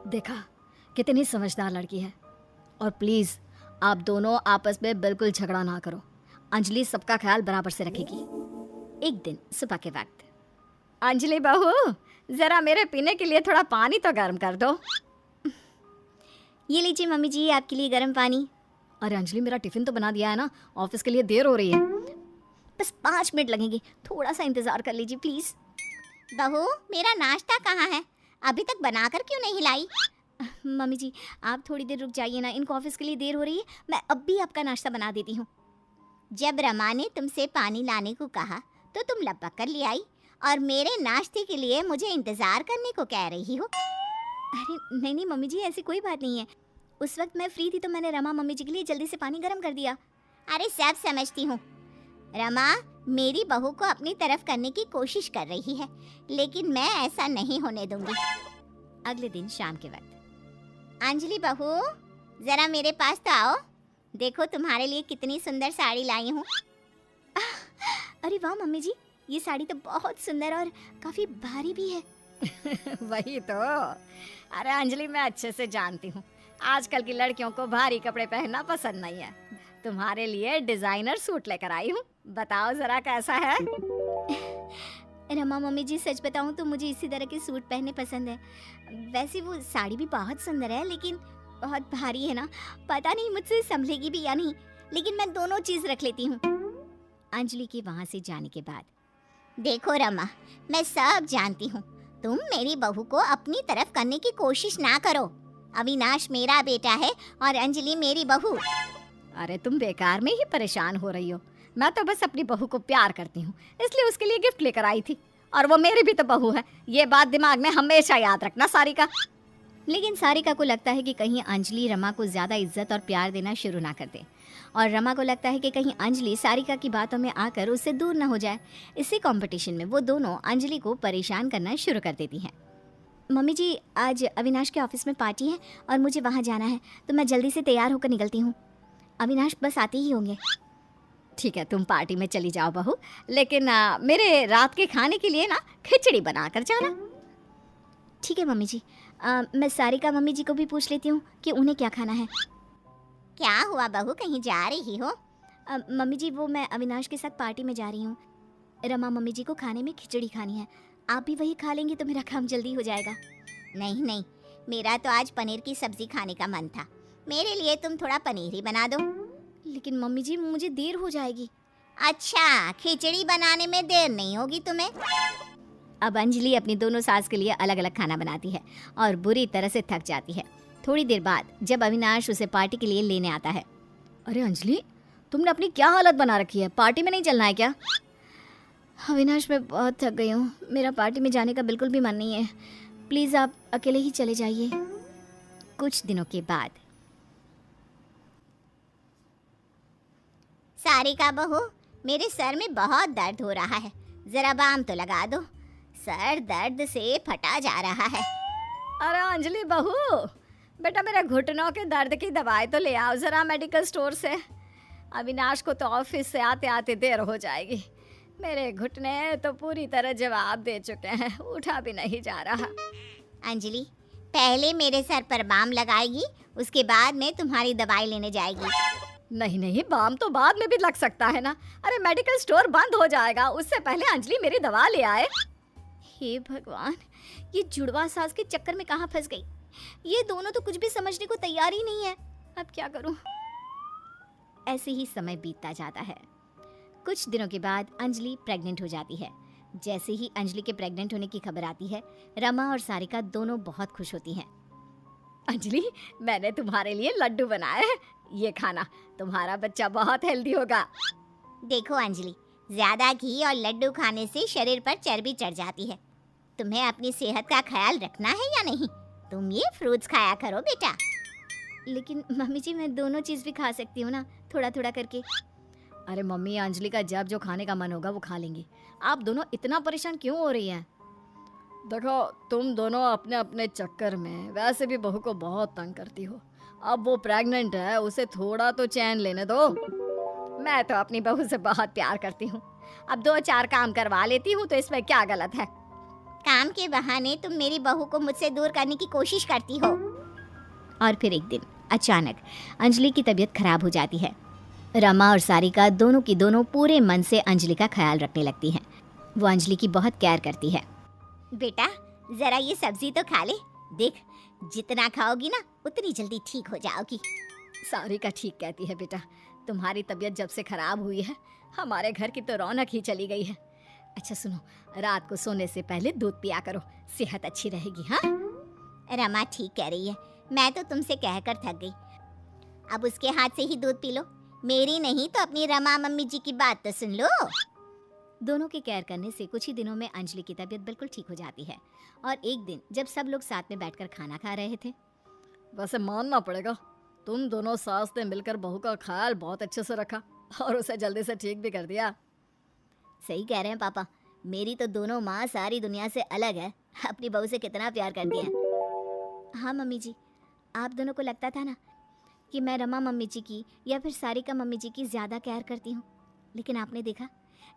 देखा कितनी समझदार लड़की है। और प्लीज़ आप दोनों आपस में बिल्कुल झगड़ा ना करो, अंजलि सबका ख्याल बराबर से रखेगी। एक दिन सुबह के वक्त, अंजलि बहू, ज़रा मेरे पीने के लिए थोड़ा पानी तो गर्म कर दो। ये लीजिए मम्मी जी, आपके लिए गर्म पानी। अरे अंजलि, मेरा टिफ़िन तो बना दिया है ना, ऑफिस के लिए देर हो रही है। बस 5 मिनट लगेंगे, थोड़ा सा इंतज़ार कर लीजिए प्लीज़। बहू, मेरा नाश्ता कहाँ है? अभी तक बनाकर क्यों नहीं लाई? मम्मी जी, आप थोड़ी देर रुक जाइए ना, इनको ऑफिस के लिए देर हो रही है, मैं अब भी आपका नाश्ता बना देती हूँ। जब रमा ने तुमसे पानी लाने को कहा तो तुम लपक कर ले आई, और मेरे नाश्ते के लिए मुझे इंतज़ार करने को कह रही हो। अरे नहीं नहीं मम्मी जी, ऐसी कोई बात नहीं है। उस वक्त मैं फ्री थी तो मैंने रमा मम्मी जी के लिए जल्दी से पानी गर्म कर दिया। अरे सब समझती हूँ। रमा मेरी बहू को अपनी तरफ करने की कोशिश कर रही है, लेकिन मैं ऐसा नहीं होने दूंगी। अगले दिन शाम के वक्त, अंजलि बहू, जरा मेरे पास तो आओ, देखो तुम्हारे लिए कितनी सुंदर साड़ी लाई हूँ। अरे वाह मम्मी जी, ये साड़ी तो बहुत सुंदर और काफ़ी भारी भी है। वही तो। अरे अंजलि, मैं अच्छे से जानती हूँ आजकल की लड़कियों को भारी कपड़े पहनना पसंद नहीं है। तुम्हारे लिए डिजाइनर सूट लेकर आई हूँ, बताओ जरा कैसा है। रमा मम्मी जी, सच बताऊँ तो मुझे इसी तरह के सूट पहनने पसंद है। वैसे वो साड़ी भी बहुत सुंदर है, लेकिन बहुत भारी है ना, पता नहीं मुझसे संभलेगी भी या नहीं, लेकिन मैं दोनों चीज़ रख लेती हूँ। अंजलि के वहाँ से जाने के बाद, देखो रमा, मैं सब जानती हूँ, तुम मेरी बहू को अपनी तरफ करने की कोशिश ना करो। अविनाश मेरा बेटा है और अंजलि मेरी बहू। अरे तुम बेकार में ही परेशान हो रही हो, मैं तो बस अपनी बहू को प्यार करती हूँ, इसलिए उसके लिए गिफ्ट लेकर आई थी। और वो मेरी भी तो बहू है, ये बात दिमाग में हमेशा याद रखना सारिका। लेकिन सारिका को लगता है कि कहीं अंजलि रमा को ज़्यादा इज्जत और प्यार देना शुरू ना कर दे, और रमा को लगता है कि कहीं अंजलि सारिका की बातों में आकर उससे दूर ना हो जाए। इसी कंपटीशन में वो दोनों अंजलि को परेशान करना शुरू कर देती हैं। मम्मी जी, आज अविनाश के ऑफिस में पार्टी है और मुझे वहाँ जाना है, तो मैं जल्दी से तैयार होकर निकलती हूँ। अविनाश बस आते ही होंगे। ठीक है, तुम पार्टी में चली जाओ बहू, लेकिन मेरे रात के खाने के लिए ना खिचड़ी बना कर जाना। ठीक है मम्मी जी। मैं सारिका मम्मी जी को भी पूछ लेती हूँ कि उन्हें क्या खाना है। क्या हुआ बहू, कहीं जा रही हो? मम्मी जी, वो मैं अविनाश के साथ पार्टी में जा रही हूँ। रमा मम्मी जी को खाने में खिचड़ी खानी है, आप भी वही खा लेंगी तो मेरा काम जल्दी हो जाएगा। नहीं नहीं, मेरा तो आज पनीर की सब्जी खाने का मन था, मेरे लिए तुम थोड़ा पनीर ही बना दो। लेकिन मम्मी जी, मुझे देर हो जाएगी। अच्छा, खिचड़ी बनाने में देर नहीं होगी तुम्हें? अब अंजलि अपनी दोनों सास के लिए अलग अलग खाना बनाती है और बुरी तरह से थक जाती है। थोड़ी देर बाद जब अविनाश उसे पार्टी के लिए लेने आता है। अरे अंजलि, तुमने अपनी क्या हालत बना रखी है, पार्टी में नहीं चलना है क्या? अविनाश, मैं बहुत थक गई हूँ, मेरा पार्टी में जाने का बिल्कुल भी मन नहीं है, प्लीज़ आप अकेले ही चले जाइए। कुछ दिनों के बाद। सारिका बहू, मेरे सर में बहुत दर्द हो रहा है, जरा बाम तो लगा दो, सर दर्द से फटा जा रहा है। अरे अंजलि बहू, बेटा मेरे घुटनों के दर्द की दवाई तो ले आओ जरा मेडिकल स्टोर से। अविनाश को तो ऑफिस से आते आते देर हो जाएगी, मेरे घुटने तो पूरी तरह जवाब दे चुके हैं, उठा भी नहीं जा रहा। अंजलि, पहले मेरे सर पर बाम लगाएगी, उसके बाद में तुम्हारी दवाई लेने जाएगी। नहीं नहीं, बाम तो बाद में भी लग सकता है ना। अरे मेडिकल स्टोर बंद हो जाएगा, उससे पहले अंजलि मेरी दवा ले आए। हे भगवान, ये जुड़वा सास के चक्कर में कहाँ फंस गई। ये दोनों तो कुछ भी समझने को तैयार ही नहीं है, अब क्या करूं। ऐसे ही समय बीतता जाता है। कुछ दिनों के बाद अंजलि प्रेग्नेंट हो जाती है। जैसे ही अंजलि के प्रेग्नेंट होने की खबर आती है, रमा और सारिका दोनों बहुत खुश होती हैं। अंजलि, मैंने तुम्हारे लिए लड्डू बनाए हैं, ये खाना, तुम्हारा बच्चा बहुत हेल्दी होगा। देखो अंजलि, ज्यादा घी और लड्डू खाने से शरीर पर चर्बी चढ़ जाती है, तुम्हें अपनी सेहत का ख्याल रखना है या नहीं? तुम ये फ्रूट्स खाया करो बेटा। लेकिन मम्मी जी, मैं दोनों चीज़ भी खा सकती हूँ ना, थोड़ा थोड़ा करके। अरे मम्मी, अंजलि का जब जो खाने का मन होगा वो खा लेंगी, आप दोनों इतना परेशान क्यों हो रही हैं? देखो, तुम दोनों अपने अपने चक्कर में वैसे भी बहू को बहुत तंग करती हो, अब वो प्रेग्नेंट है, उसे थोड़ा तो चैन लेने दो। मैं तो अपनी बहू से बहुत प्यार करती हूँ, अब 2-4 काम करवा लेती हूँ, तो इसमें क्या गलत है? काम के बहाने तुम मेरी बहू को मुझसे दूर करने की कोशिश करती हो। और फिर एक दिन अचानक अंजलि की तबीयत खराब हो जाती है। रमा और सारिका दोनों की दोनों पूरे मन से अंजलि का ख्याल रखने लगती हैं। वो अंजलि की बहुत केयर करती है। बेटा, जरा ये सब्जी तो खा ले, देख जितना खाओगी ना उतनी जल्दी ठीक हो जाओगी। सारिका ठीक कहती है बेटा, तुम्हारी तबीयत जब से खराब हुई है, हमारे घर की तो रौनक ही चली गई है। अच्छा सुनो, रात को सोने से पहले दूध पिया करो, सेहत अच्छी रहेगी। हाँ, रमा ठीक कह रही है, मैं तो तुमसे कहकर थक गई, अब उसके हाथ से ही दूध पी लो, मेरी नहीं तो अपनी रमा मम्मी जी की बात तो सुन लो। दोनों के केयर करने से कुछ ही दिनों में अंजलि की तबीयत बिल्कुल ठीक हो जाती है। और एक दिन जब सब लोग साथ में बैठकर खाना खा रहे थे। वैसे मानना पड़ेगा, तुम दोनों सास ने मिलकर बहू का ख्याल बहुत अच्छे से रखा और उसे जल्दी से ठीक भी कर दिया। सही कह रहे हैं पापा, मेरी तो दोनों माँ सारी दुनिया से अलग है, अपनी बहू से कितना प्यार करती है। हाँ मम्मी जी, आप दोनों को लगता था ना कि मैं रमा मम्मी जी की या फिर सारिका मम्मी जी की ज़्यादा केयर करती हूँ, लेकिन आपने देखा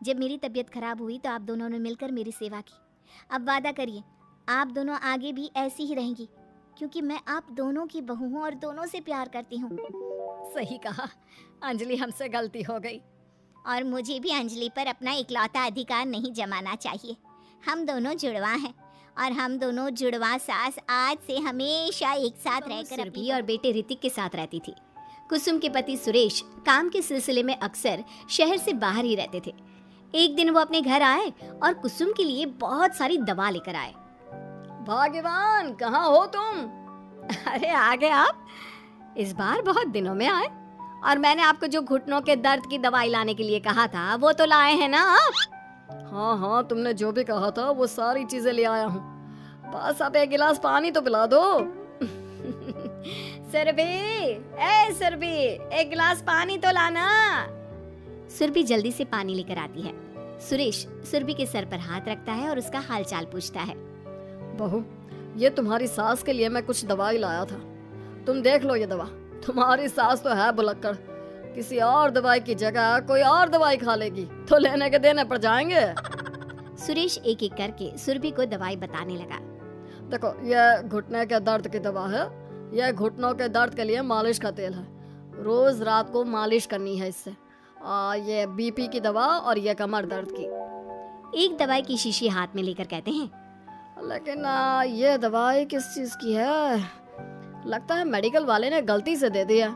जब मेरी तबीयत खराब हुई तो आप दोनों ने मिलकर मेरी सेवा की। अब वादा करिए आप दोनों आगे भी ऐसी ही रहेंगी, क्योंकि मैं आप दोनों की बहू हूँ और दोनों से प्यार करती हूँ। सही कहा अंजलि, हमसे गलती हो गई। और मुझे भी अंजलि पर अपना इकलौता अधिकार नहीं जमाना चाहिए। हम दोनों जुड़वा हैं और हम दोनों जुड़वा सास आज से हमेशा एक साथ रहकर सुरभि और बेटे ऋतिक के साथ रहती थी। कुसुम के पति सुरेश काम के सिलसिले में अक्सर शहर से बाहर ही रहते थे। एक दिन वो अपने घर आए और कुसुम के लिए बहुत सारी दवा लेकर आए। भाग्यवान, कहाँ हो तुम? अरे आ गए आप, इस बार बहुत दिनों में आए। और मैंने आपको जो घुटनों के दर्द की दवाई लाने के लिए कहा था वो तो लाए हैं ना आप? हाँ हाँ, तुमने जो भी कहा था वो सारी चीजें ले आया हूँ, बस अब एक गिलास पानी तो पिला दो। सुरभि, एक गिलास पानी तो लाना। सुरभि जल्दी से पानी लेकर आती है। सुरेश सुरभि के सर पर हाथ रखता है और उसका हालचाल पूछता है। बहू, ये तुम्हारी सास के लिए मैं कुछ दवाई लाया था, तुम देख लो ये दवा। तुम्हारी सास तो है भुलक्कड़, किसी और दवाई की जगह कोई और दवाई खा लेगी तो लेने के देने पड़ जाएंगे। सुरेश एक एक करके सुरभि को दवाई बताने लगा। देखो, ये घुटने के दर्द की दवा है, यह घुटनों के दर्द के लिए मालिश का तेल है, रोज रात को मालिश करनी है इससे। ये बीपी की दवा और ये कमर दर्द की। एक दवाई की शीशी हाथ में लेकर कहते हैं, लेकिन ये दवाई किस चीज की है? लगता है मेडिकल वाले ने गलती से दे दिया।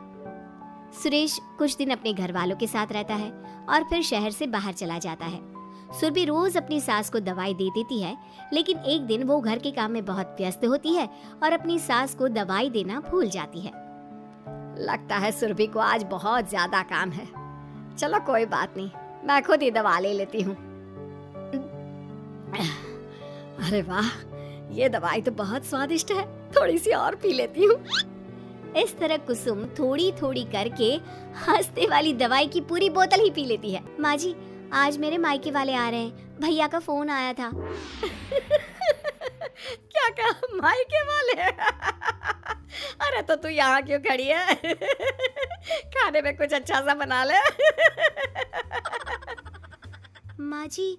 सुरेश कुछ दिन अपने घर वालों के साथ रहता है और फिर शहर से बाहर चला जाता है। सुरभि रोज अपनी सास को दवाई दे देती है, लेकिन एक दिन वो घर के काम में बहुत व्यस्त होती है और अपनी सास को दवाई देना भूल जाती है। लगता है सुरभि को आज बहुत ज्यादा काम है। चलो कोई बात नहीं, मैं खुद ही दवा ले लेती हूँ। अरे वाह, ये दवाई तो बहुत स्वादिष्ट है, थोड़ी सी और पी लेती हूँ। इस तरह कुसुम थोड़ी थोड़ी करके हंसते वाली दवाई की पूरी बोतल ही पी लेती है। माँ जी, आज मेरे मायके वाले आ रहे हैं, भैया का फोन आया था। क्या कहा, मायके वाले? अरे तो तू यहाँ क्यों खड़ी है? खाने में कुछ अच्छा सा बना ले। माँ जी,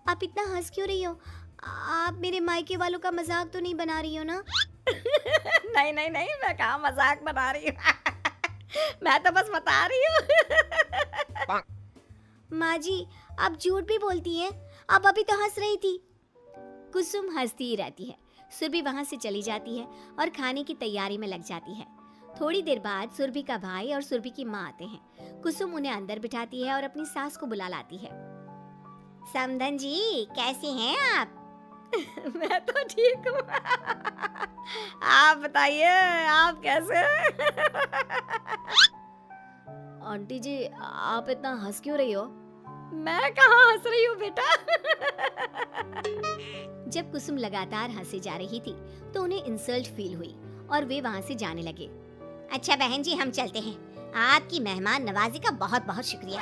आप इतना हंस क्यों रही हो? आप मेरे मायके वालों का मजाक तो नहीं बना रही हो ना? नहीं नहीं नहीं, मैं कहाँ मजाक बना रही हूँ। मैं तो बस बता रही हूँ। माँ जी, आप झूठ भी बोलती हैं, आप अभी तो हंस रही थी। कुसुम हंसती ही रहती है। सुरभि वहां से चली जाती है और खाने की तैयारी में लग जाती है। थोड़ी देर बाद सुरभि का भाई और सुरभि की माँ आते हैं। कुसुम उन्हें अंदर बिठाती है और अपनी सास को बुला लाती है। समधन जी, कैसे हैं आप? मैं तो ठीक हूँ। आप बताइए, आप कैसे हैं? आंटी जी, आप इतना हंस क्यों रही हो? मैं कहाँ हंस रही हूँ बेटा। जब कुसुम लगातार हंसे जा रही थी तो उन्हें इंसल्ट फील हुई और वे वहां से जाने लगे। अच्छा बहन जी, हम चलते हैं, आपकी मेहमान नवाजी का बहुत बहुत शुक्रिया।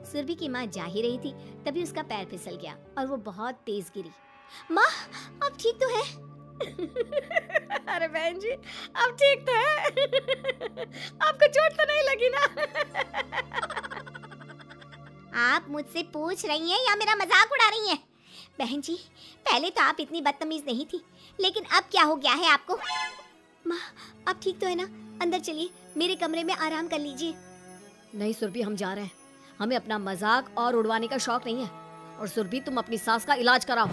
सुरभि की माँ जा ही रही थी, तभी उसका पैर फिसल गया और वो बहुत तेज गिरी। माँ, आप ठीक तो है? अरे बहन जी, आप ठीक तो है? आपको चोट तो नहीं लगी ना? आप मुझसे पूछ रही हैं या मेरा मजाक उड़ा रही हैं? बहन जी, पहले तो आप इतनी बदतमीज नहीं थी, लेकिन अब क्या हो गया है आपको? माँ, आप ठीक तो है ना? अंदर चलिए, मेरे कमरे में आराम कर लीजिए। नहीं सुरभि, हम जा रहे हैं, हमें अपना मजाक और उड़वाने का शौक नहीं है। और सुरभि, तुम अपनी सास का इलाज कराओ।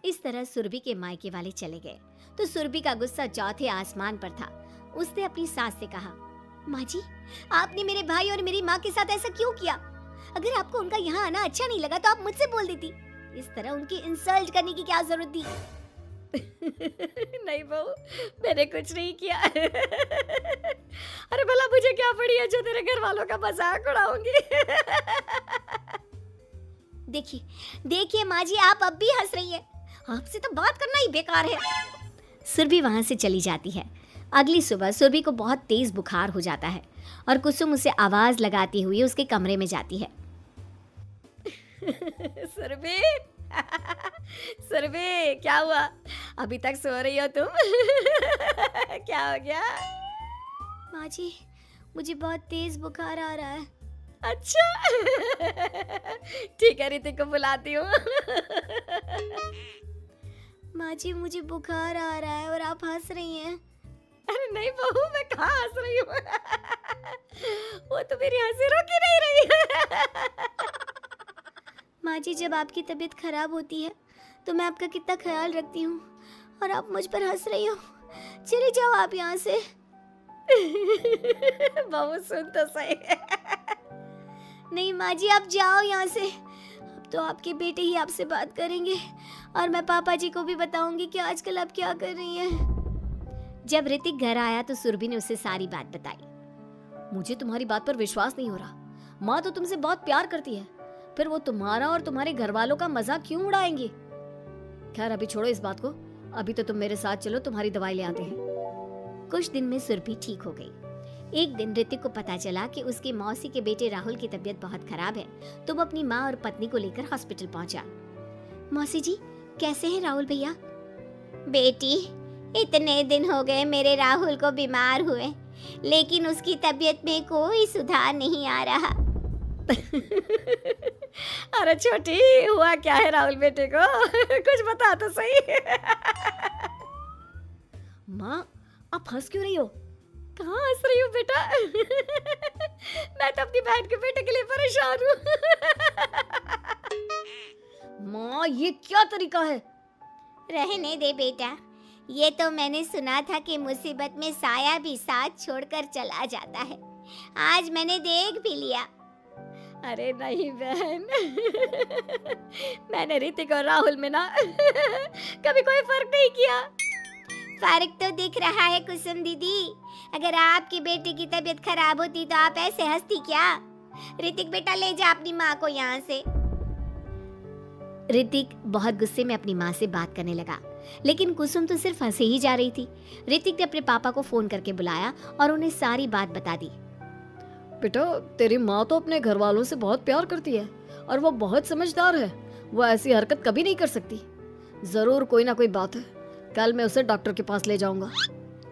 इस तरह सुरभि के मायके वाले चले गए तो सुरभि का गुस्सा चौथे आसमान पर था। उसने अपनी सास से कहा, माँ जी, आपने मेरे भाई और मेरी माँ के साथ ऐसा क्यों किया? अगर आपको उनका यहाँ आना अच्छा नहीं लगा तो आप मुझसे बोल देती। इस तरह उनकी इंसल्ट करने की क्या जरूरत थी? नहीं बहू, मैंने कुछ नहीं किया। अरे भला मुझे क्या पड़ी है जो तेरे घर वालों का मजाक उड़ाऊंगी? देखिए माँ जी, आप अब भी हंस रही हैं। आपसे तो बात करना ही बेकार है। सुरभि वहां से चली जाती है। अगली सुबह सुरभि को बहुत तेज बुखार हो जाता है और कुसुम उसे आवाज लगाती हुई उसके कमरे में जाती है। सुरभि, सुरभि, क्या हुआ? अभी तक सो रही हो तुम? क्या हो गया? माँ जी, मुझे बहुत तेज बुखार आ रहा है। अच्छा, ठीक है, ऋतिक को बुलाती हूँ। माँ जी, मुझे बुखार आ रहा है और आप हंस रही हैं। अरे नहीं बहू, मैं कहाँ हंस रही हूँ? वो तो मेरी हंसी रोक ही नहीं रही है। माँ जी, जब आपकी तबीयत खराब होती है तो मैं आपका कितना ख्याल रखती हूँ और आप मुझ पर हंस रही हो। चले जाओ आप यहाँ से। बहू सुन तो सही। नहीं माँ जी, आप जाओ यहाँ से। अब तो आपके बेटे ही आपसे बात करेंगे और मैं पापा जी को भी बताऊंगी कि आजकल आप क्या कर रही हैं। जब ऋतिक घर आया तो सुरभि ने उसे सारी बात बताई। मुझे तुम्हारी बात पर विश्वास नहीं हो रहा। माँ तो तुमसे बहुत प्यार करती है, फिर वो तुम्हारा और तुम्हारे घर वालों का मजाक क्यों उड़ाएंगी? खैर अभी छोड़ो इस बात को, अभी तो तुम मेरे साथ चलो, तुम्हारी दवाई ले आते हैं। कुछ दिन में सुरभि ठीक हो गई। एक दिन ऋतिक को पता चला कि उसकी मौसी के बेटे राहुल की तबीयत बहुत खराब है, तो वो अपनी माँ और पत्नी को लेकर हॉस्पिटल पहुंचा। मौसी जी, कैसे हैं राहुल भैया? बेटी, इतने दिन हो गए मेरे राहुल को बीमार हुए, लेकिन उसकी तबीयत में कोई सुधार नहीं आ रहा। अरे छोटी, हुआ क्या है राहुल बेटे को? कुछ बता तो सही। माँ, आप हंस क्यों रही हो? कहाँ हंस रही हो बेटा? मैं तो अपनी बहन के बेटे के लिए परेशान हूँ। माँ, ये क्या तरीका है? रहने दे बेटा, ये तो मैंने सुना था कि मुसीबत में साया भी साथ छोड़कर चला जाता है। आज मैंने देख भी लिया। अरे नहीं बहन, मैंने ऋतिक और राहुल में ना कभी कोई फर्क नहीं किया। फर्क तो दिख रहा है कुसुम दीदी। अगर आपकी बेटे की तबीयत खराब होती तो आप ऐसे हंसती क्या? ऋतिक बेटा, ले जा अपनी माँ को यहाँ से। ऋतिक बहुत गुस्से में अपनी माँ से बात करने लगा, लेकिन कुसुम तो सिर्फ हंसे ही जा रही थी। ऋतिक ने अपने पापा को फोन करके बुलाया और उन्हें सारी बात बता दी। बेटा, तेरी माँ तो अपने घर वालों से बहुत प्यार करती है और वो बहुत समझदार है। वो ऐसी हरकत कभी नहीं कर सकती। जरूर कोई ना कोई बात है। कल मैं उसे डॉक्टर के पास ले जाऊंगा।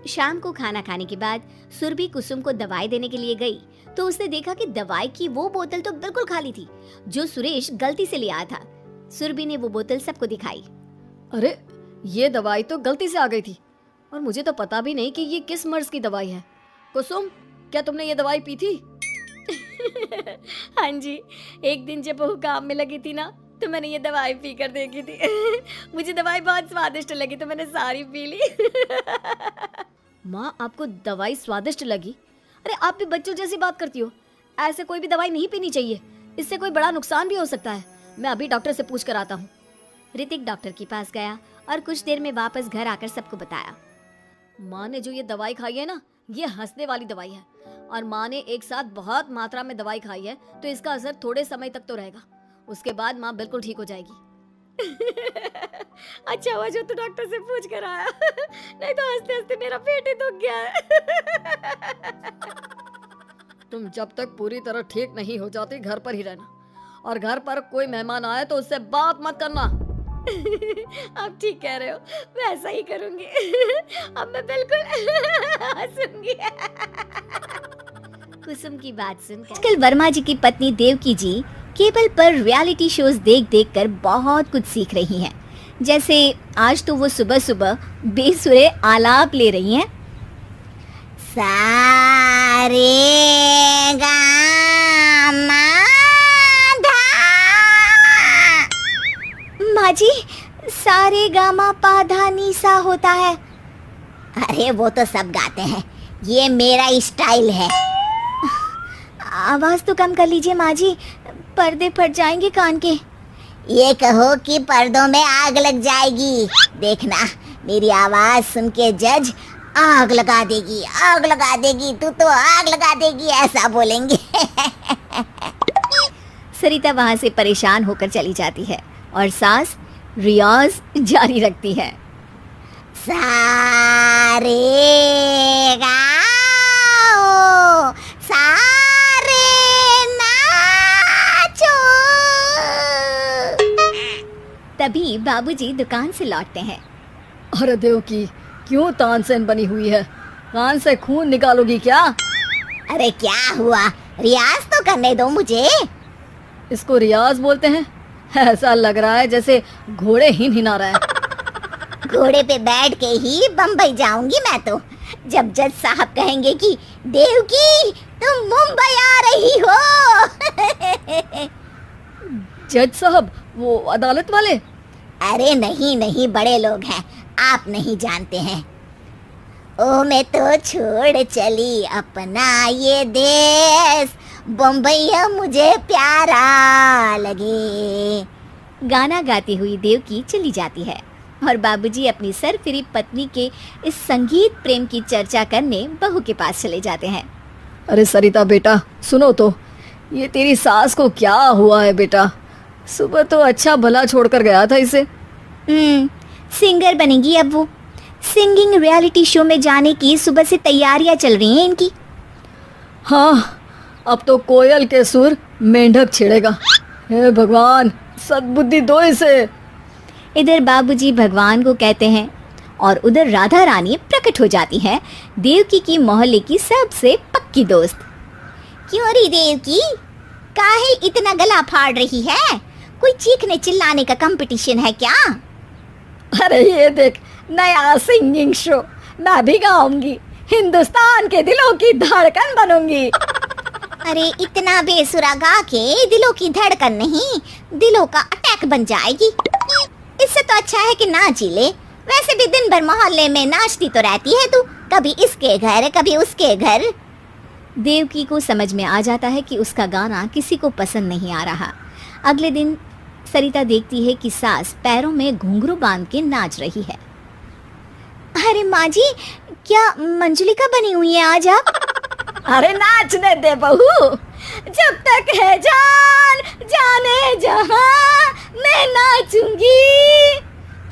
शाम को खाना खाने के बाद सुरभि कुसुम को दवाई देने के लिए गई तो उसने देखा कि दवाई की वो बोतल तो बिल्कुल खाली थी जो सुरेश गलती से ले आया था। सुरभि ने वो बोतल सबको दिखाई। अरे, ये दवाई तो गलती से आ गई थी और मुझे तो पता भी नहीं कि ये किस मर्ज की दवाई है। कुसुम, क्या तुमने ये दवाई पी थी? हाँ जी, एक दिन जब बहू काम में लगी थी ना, तो मैंने ये दवाई पी कर देखी थी। मुझे दवाई बहुत स्वादिष्ट लगी तो मैंने सारी पी ली। माँ, आपको दवाई स्वादिष्ट लगी? अरे आप भी बच्चों जैसी बात करती हो। ऐसे कोई भी दवाई नहीं पीनी चाहिए, इससे कोई बड़ा नुकसान भी हो सकता है। मैं अभी डॉक्टर से पूछ कर आता हूँ। ऋतिक डॉक्टर के पास गया और कुछ देर में वापस घर आकर सबको बताया। माँ ने जो ये दवाई खाई है ना, ये हंसने वाली दवाई है और माँ ने एक साथ बहुत मात्रा में दवाई खाई है, तो इसका असर थोड़े समय तक तो रहेगा। उसके बाद माँ बिल्कुल ठीक हो जाएगी। अच्छा हुआ जो तू डॉक्टर से पूछ कर आया, नहीं तो हंसते हंसते मेरा पेट ही दुख गया है। तुम जब तक पूरी तरह ठीक नहीं हो जाती घर पर ही रहना, और घर पर कोई मेहमान आए तो उससे बात मत करना। आप ठीक कह रहे हो, वैसा ही करूंगी। अब मैं बिल्कुल हंसूंगी। कुसुम की बात सुनकर आजकल वर्मा जी की पत्नी देवकी जी केबल पर रियलिटी शोज देख देख कर बहुत कुछ सीख रही हैं। जैसे आज तो वो सुबह सुबह बेसुरे आलाप ले रही हैं। सारे गामा माँ जी, सारे गामा पाधा नीसा होता है। अरे वो तो सब गाते हैं, ये मेरा स्टाइल है। आवाज तो कम कर लीजिए माँ जी, पर्दे फट जाएंगे कान के। ये कहो कि पर्दों में आग लग जाएगी। देखना, मेरी आवाज सुन के जज आग लगा देगी, आग लगा देगी, तू तो आग लगा देगी, ऐसा बोलेंगे। सरिता वहां से परेशान होकर चली जाती है और सास रियाज जारी रखती है। सारे गाओ, सारे नाचो। तभी बाबूजी दुकान से लौटते हैं। अरे देवकी, क्यों तानसेन बनी हुई है? कान से खून निकालोगी क्या? अरे क्या हुआ, रियाज तो करने दो मुझे। इसको रियाज बोलते हैं? ऐसा लग रहा है जैसे घोड़े हिना रहा है। घोड़े पे बैठ के ही बम्बई जाऊंगी मैं तो, जब जज साहब कहेंगे कि देवकी तुम मुंबई आ रही हो। जज साहब, वो अदालत वाले? अरे नहीं नहीं, बड़े लोग हैं, आप नहीं जानते हैं। ओ मैं तो छोड़ चली अपना ये देश, बम्बई मुझे प्यारा लगे। गाना गाती हुई देवकी चली जाती है और बाबूजी अपनी सरफिरी पत्नी के इस संगीत प्रेम की चर्चा करने बहू के पास चले जाते हैं। अरे सरिता बेटा सुनो तो, ये तेरी सास को क्या हुआ है बेटा? सुबह तो अच्छा भला छोड़कर गया था इसे। सिंगर बनेगी अब वो। सिंगिंग रियलिटी शो में जाने की सुबह से तैयारियां चल रही हैं इनकी। हाँ, अब तो कोयल के सुर मेंढक छेड़ेगा। हे भगवान, सद्बुद्धि दो इसे। इधर बाबूजी भगवान को कहते हैं और उधर राधा रानी प्रकट हो जाती है, देवकी की मोहल्ले की सबसे पक्की दोस्त। क्यों री देवकी, काहे इतना गला फाड़ रही है? कोई चीखने चिल्लाने का कंपटीशन है क्या? अरे ये देख, नया सिंगिंग शो, मैं भी गाऊंगी, हिंदुस्तान के दिलों की धड़कन बनूंगी। अरे इतना बेसुरा गा के दिलों की धड़कन नहीं, दिलों का अटैक बन जाएगी। इससे तो अच्छा है कि नाच ही ले। वैसे भी दिन भर मोहल्ले में नाचती तो रहती है तू, कभी इसके घर कभी उसके घर। देवकी को समझ में आ जाता है कि उसका गाना किसी को पसंद नहीं आ रहा। अगले दिन सरिता देखती है कि सास पैरों में घुंघरू बांध के नाच रही है। अरे माँ जी, क्या मंजुलिका बनी हुई है आज आप? अरे नाचने दे बहू, जब तक है जान जाने जहां मैं नाचूंगी।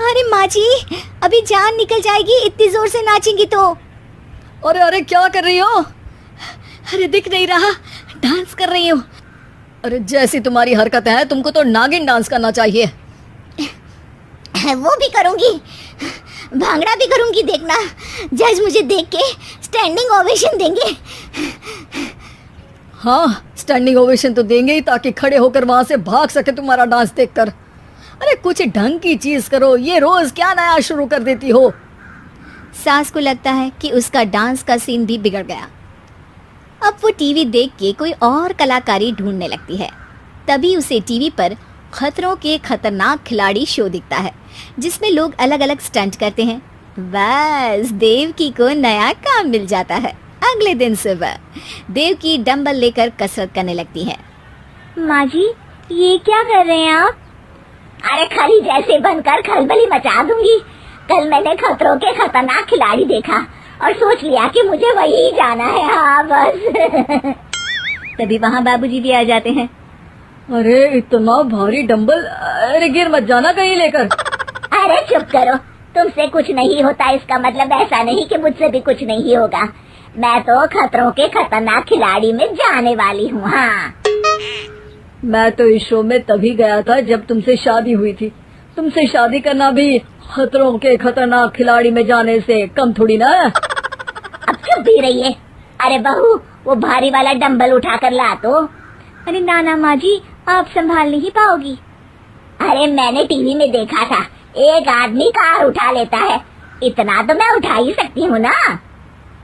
अरे माँ जी, अभी जान निकल जाएगी इतनी जोर से नाचेंगी तो। अरे अरे क्या कर रही हो? अरे दिख नहीं रहा, डांस कर रही हूँ। अरे जैसी तुम्हारी हरकत है, तुमको तो नागिन डांस करना चाहिए। वो भी करूंगी, भांगड़ा भी करूंगी, देखना। जज मुझे देख के स्टैंडिंग ओवेशन देंगे। हाँ, स्टैंडिंग ओवेशन तो देंगे ही, ताकि खड़े होकर वहां से भाग सके तुम्हारा डांस देखकर। अरे कुछ ढंग की चीज करो, ये रोज क्या नया शुरू कर देती हो? सास को लगता है कि उसका डांस का सीन भी बिगड़ गया। अब वो टीवी देख के कोई और कलाकारी ढूंढने लगती है। तभी उसे टीवी पर खतरों के खतरनाक खिलाड़ी शो दिखता है, जिसमें लोग अलग अलग स्टंट करते हैं। बस देवकी को नया काम मिल जाता है। अगले दिन सुबह देवकी डंबल लेकर कसरत करने लगती है। माँ जी, ये क्या कर रहे हैं आप? अरे खली जैसे बनकर खलबली मचा दूंगी। कल मैंने खतरों के खतरनाक खिलाड़ी देखा और सोच लिया कि मुझे वही जाना है। हाँ बस। तभी वहाँ बाबूजी भी आ जाते हैं। अरे इतना भारी डंबल, अरे गिर मत जाना कहीं लेकर। अरे चुप करो, तुमसे कुछ नहीं होता इसका मतलब ऐसा नहीं कि मुझसे भी कुछ नहीं होगा। मैं तो खतरों के खतरनाक खिलाड़ी में जाने वाली हूँ। हाँ, मैं तो इस शो में तभी गया था जब तुमसे शादी हुई थी। तुमसे शादी करना भी खतरों के खतरनाक खिलाड़ी में जाने से कम थोड़ी ना है। अब चुप भी रहिए। अरे बहू, वो भारी वाला डंबल उठा कर ला तो। अरे नाना माँ जी, आप संभाल नहीं पाओगी। अरे मैंने टीवी में देखा था, एक आदमी कार उठा लेता है, इतना तो मैं उठा ही सकती हूँ ना।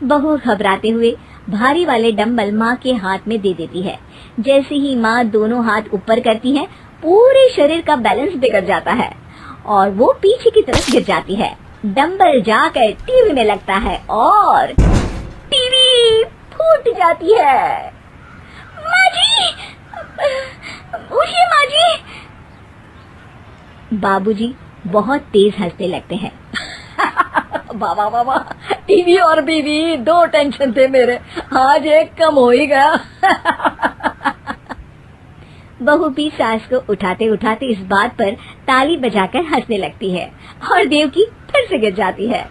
बहू घबराते हुए भारी वाले डंबल माँ के हाथ में दे देती है। जैसे ही माँ दोनों हाथ ऊपर करती है, पूरे शरीर का बैलेंस बिगड़ जाता है और वो पीछे की तरफ गिर जाती है। डंबल जाकर टीवी में लगता है और टीवी फूट जाती है। माँ जी, उठिए माँ जी। बाबूजी बहुत तेज हंसने लगते हैं। बाबा बाबा, टीवी और बीवी दो टेंशन थे मेरे, आज एक कम हो ही गया। बहू भी सास को उठाते उठाते इस बात पर ताली बजाकर हंसने लगती है और देवकी फिर से गिर जाती है।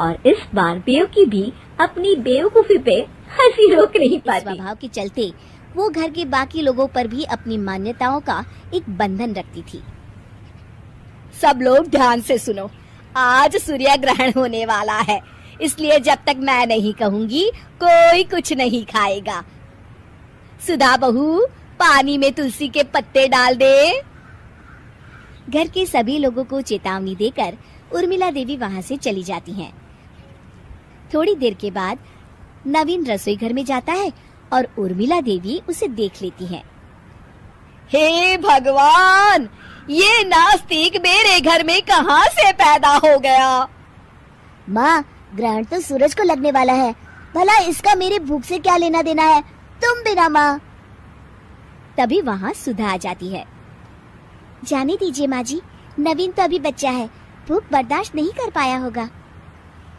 और इस बार देवकी भी अपनी बेवकूफी पे हंसी रोक नहीं पाती। स्वभाव के चलते वो घर के बाकी लोगों पर भी अपनी मान्यताओं का एक बंधन रखती थी। सब लोग ध्यान से सुनो, आज सूर्य ग्रहण होने वाला है, इसलिए जब तक मैं नहीं कहूंगी कोई कुछ नहीं खाएगा। सुधा बहू, पानी में तुलसी के पत्ते डाल दे। घर के सभी लोगों को चेतावनी देकर उर्मिला देवी वहां से चली जाती हैं। थोड़ी देर के बाद नवीन रसोई घर में जाता है और उर्मिला देवी उसे देख लेती है। हे भगवान, ये नास्तिक मेरे घर में कहां से पैदा हो गया? माँ, ग्रहण तो सूरज को लगने वाला है, भला इसका मेरे भूख से क्या लेना देना है? तुम बिना माँ। तभी वहाँ सुधा आ जाती है। जाने दीजिए माँ जी, नवीन तो अभी बच्चा है, भूख बर्दाश्त नहीं कर पाया होगा।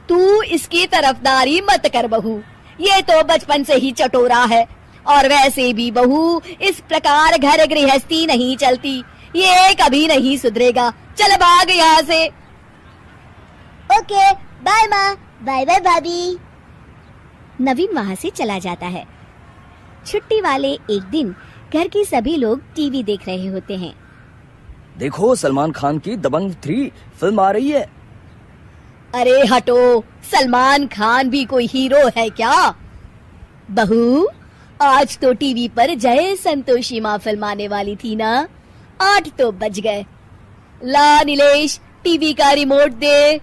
तू इसकी तरफदारी मत कर बहू, ये तो बचपन से ही चटोरा है, और वैसे भी बहू इस प्रकार घर गृहस्थी नहीं चलती, ये कभी नहीं सुधरेगा। चल भाग यहाँ से। ओके, बाय माँ, बाय बाय भाभी। नवीन वहां से चला जाता है। छुट्टी वाले एक दिन घर के सभी लोग टीवी देख रहे होते हैं। देखो, सलमान खान की दबंग 3 फिल्म आ रही है। अरे हटो, सलमान खान भी कोई हीरो है क्या? बहू, आज तो टीवी पर जय संतोषी माँ फिल्म आने वाली थी ना, 8 तो बज गए। ला नीलेश, टीवी का रिमोट दे।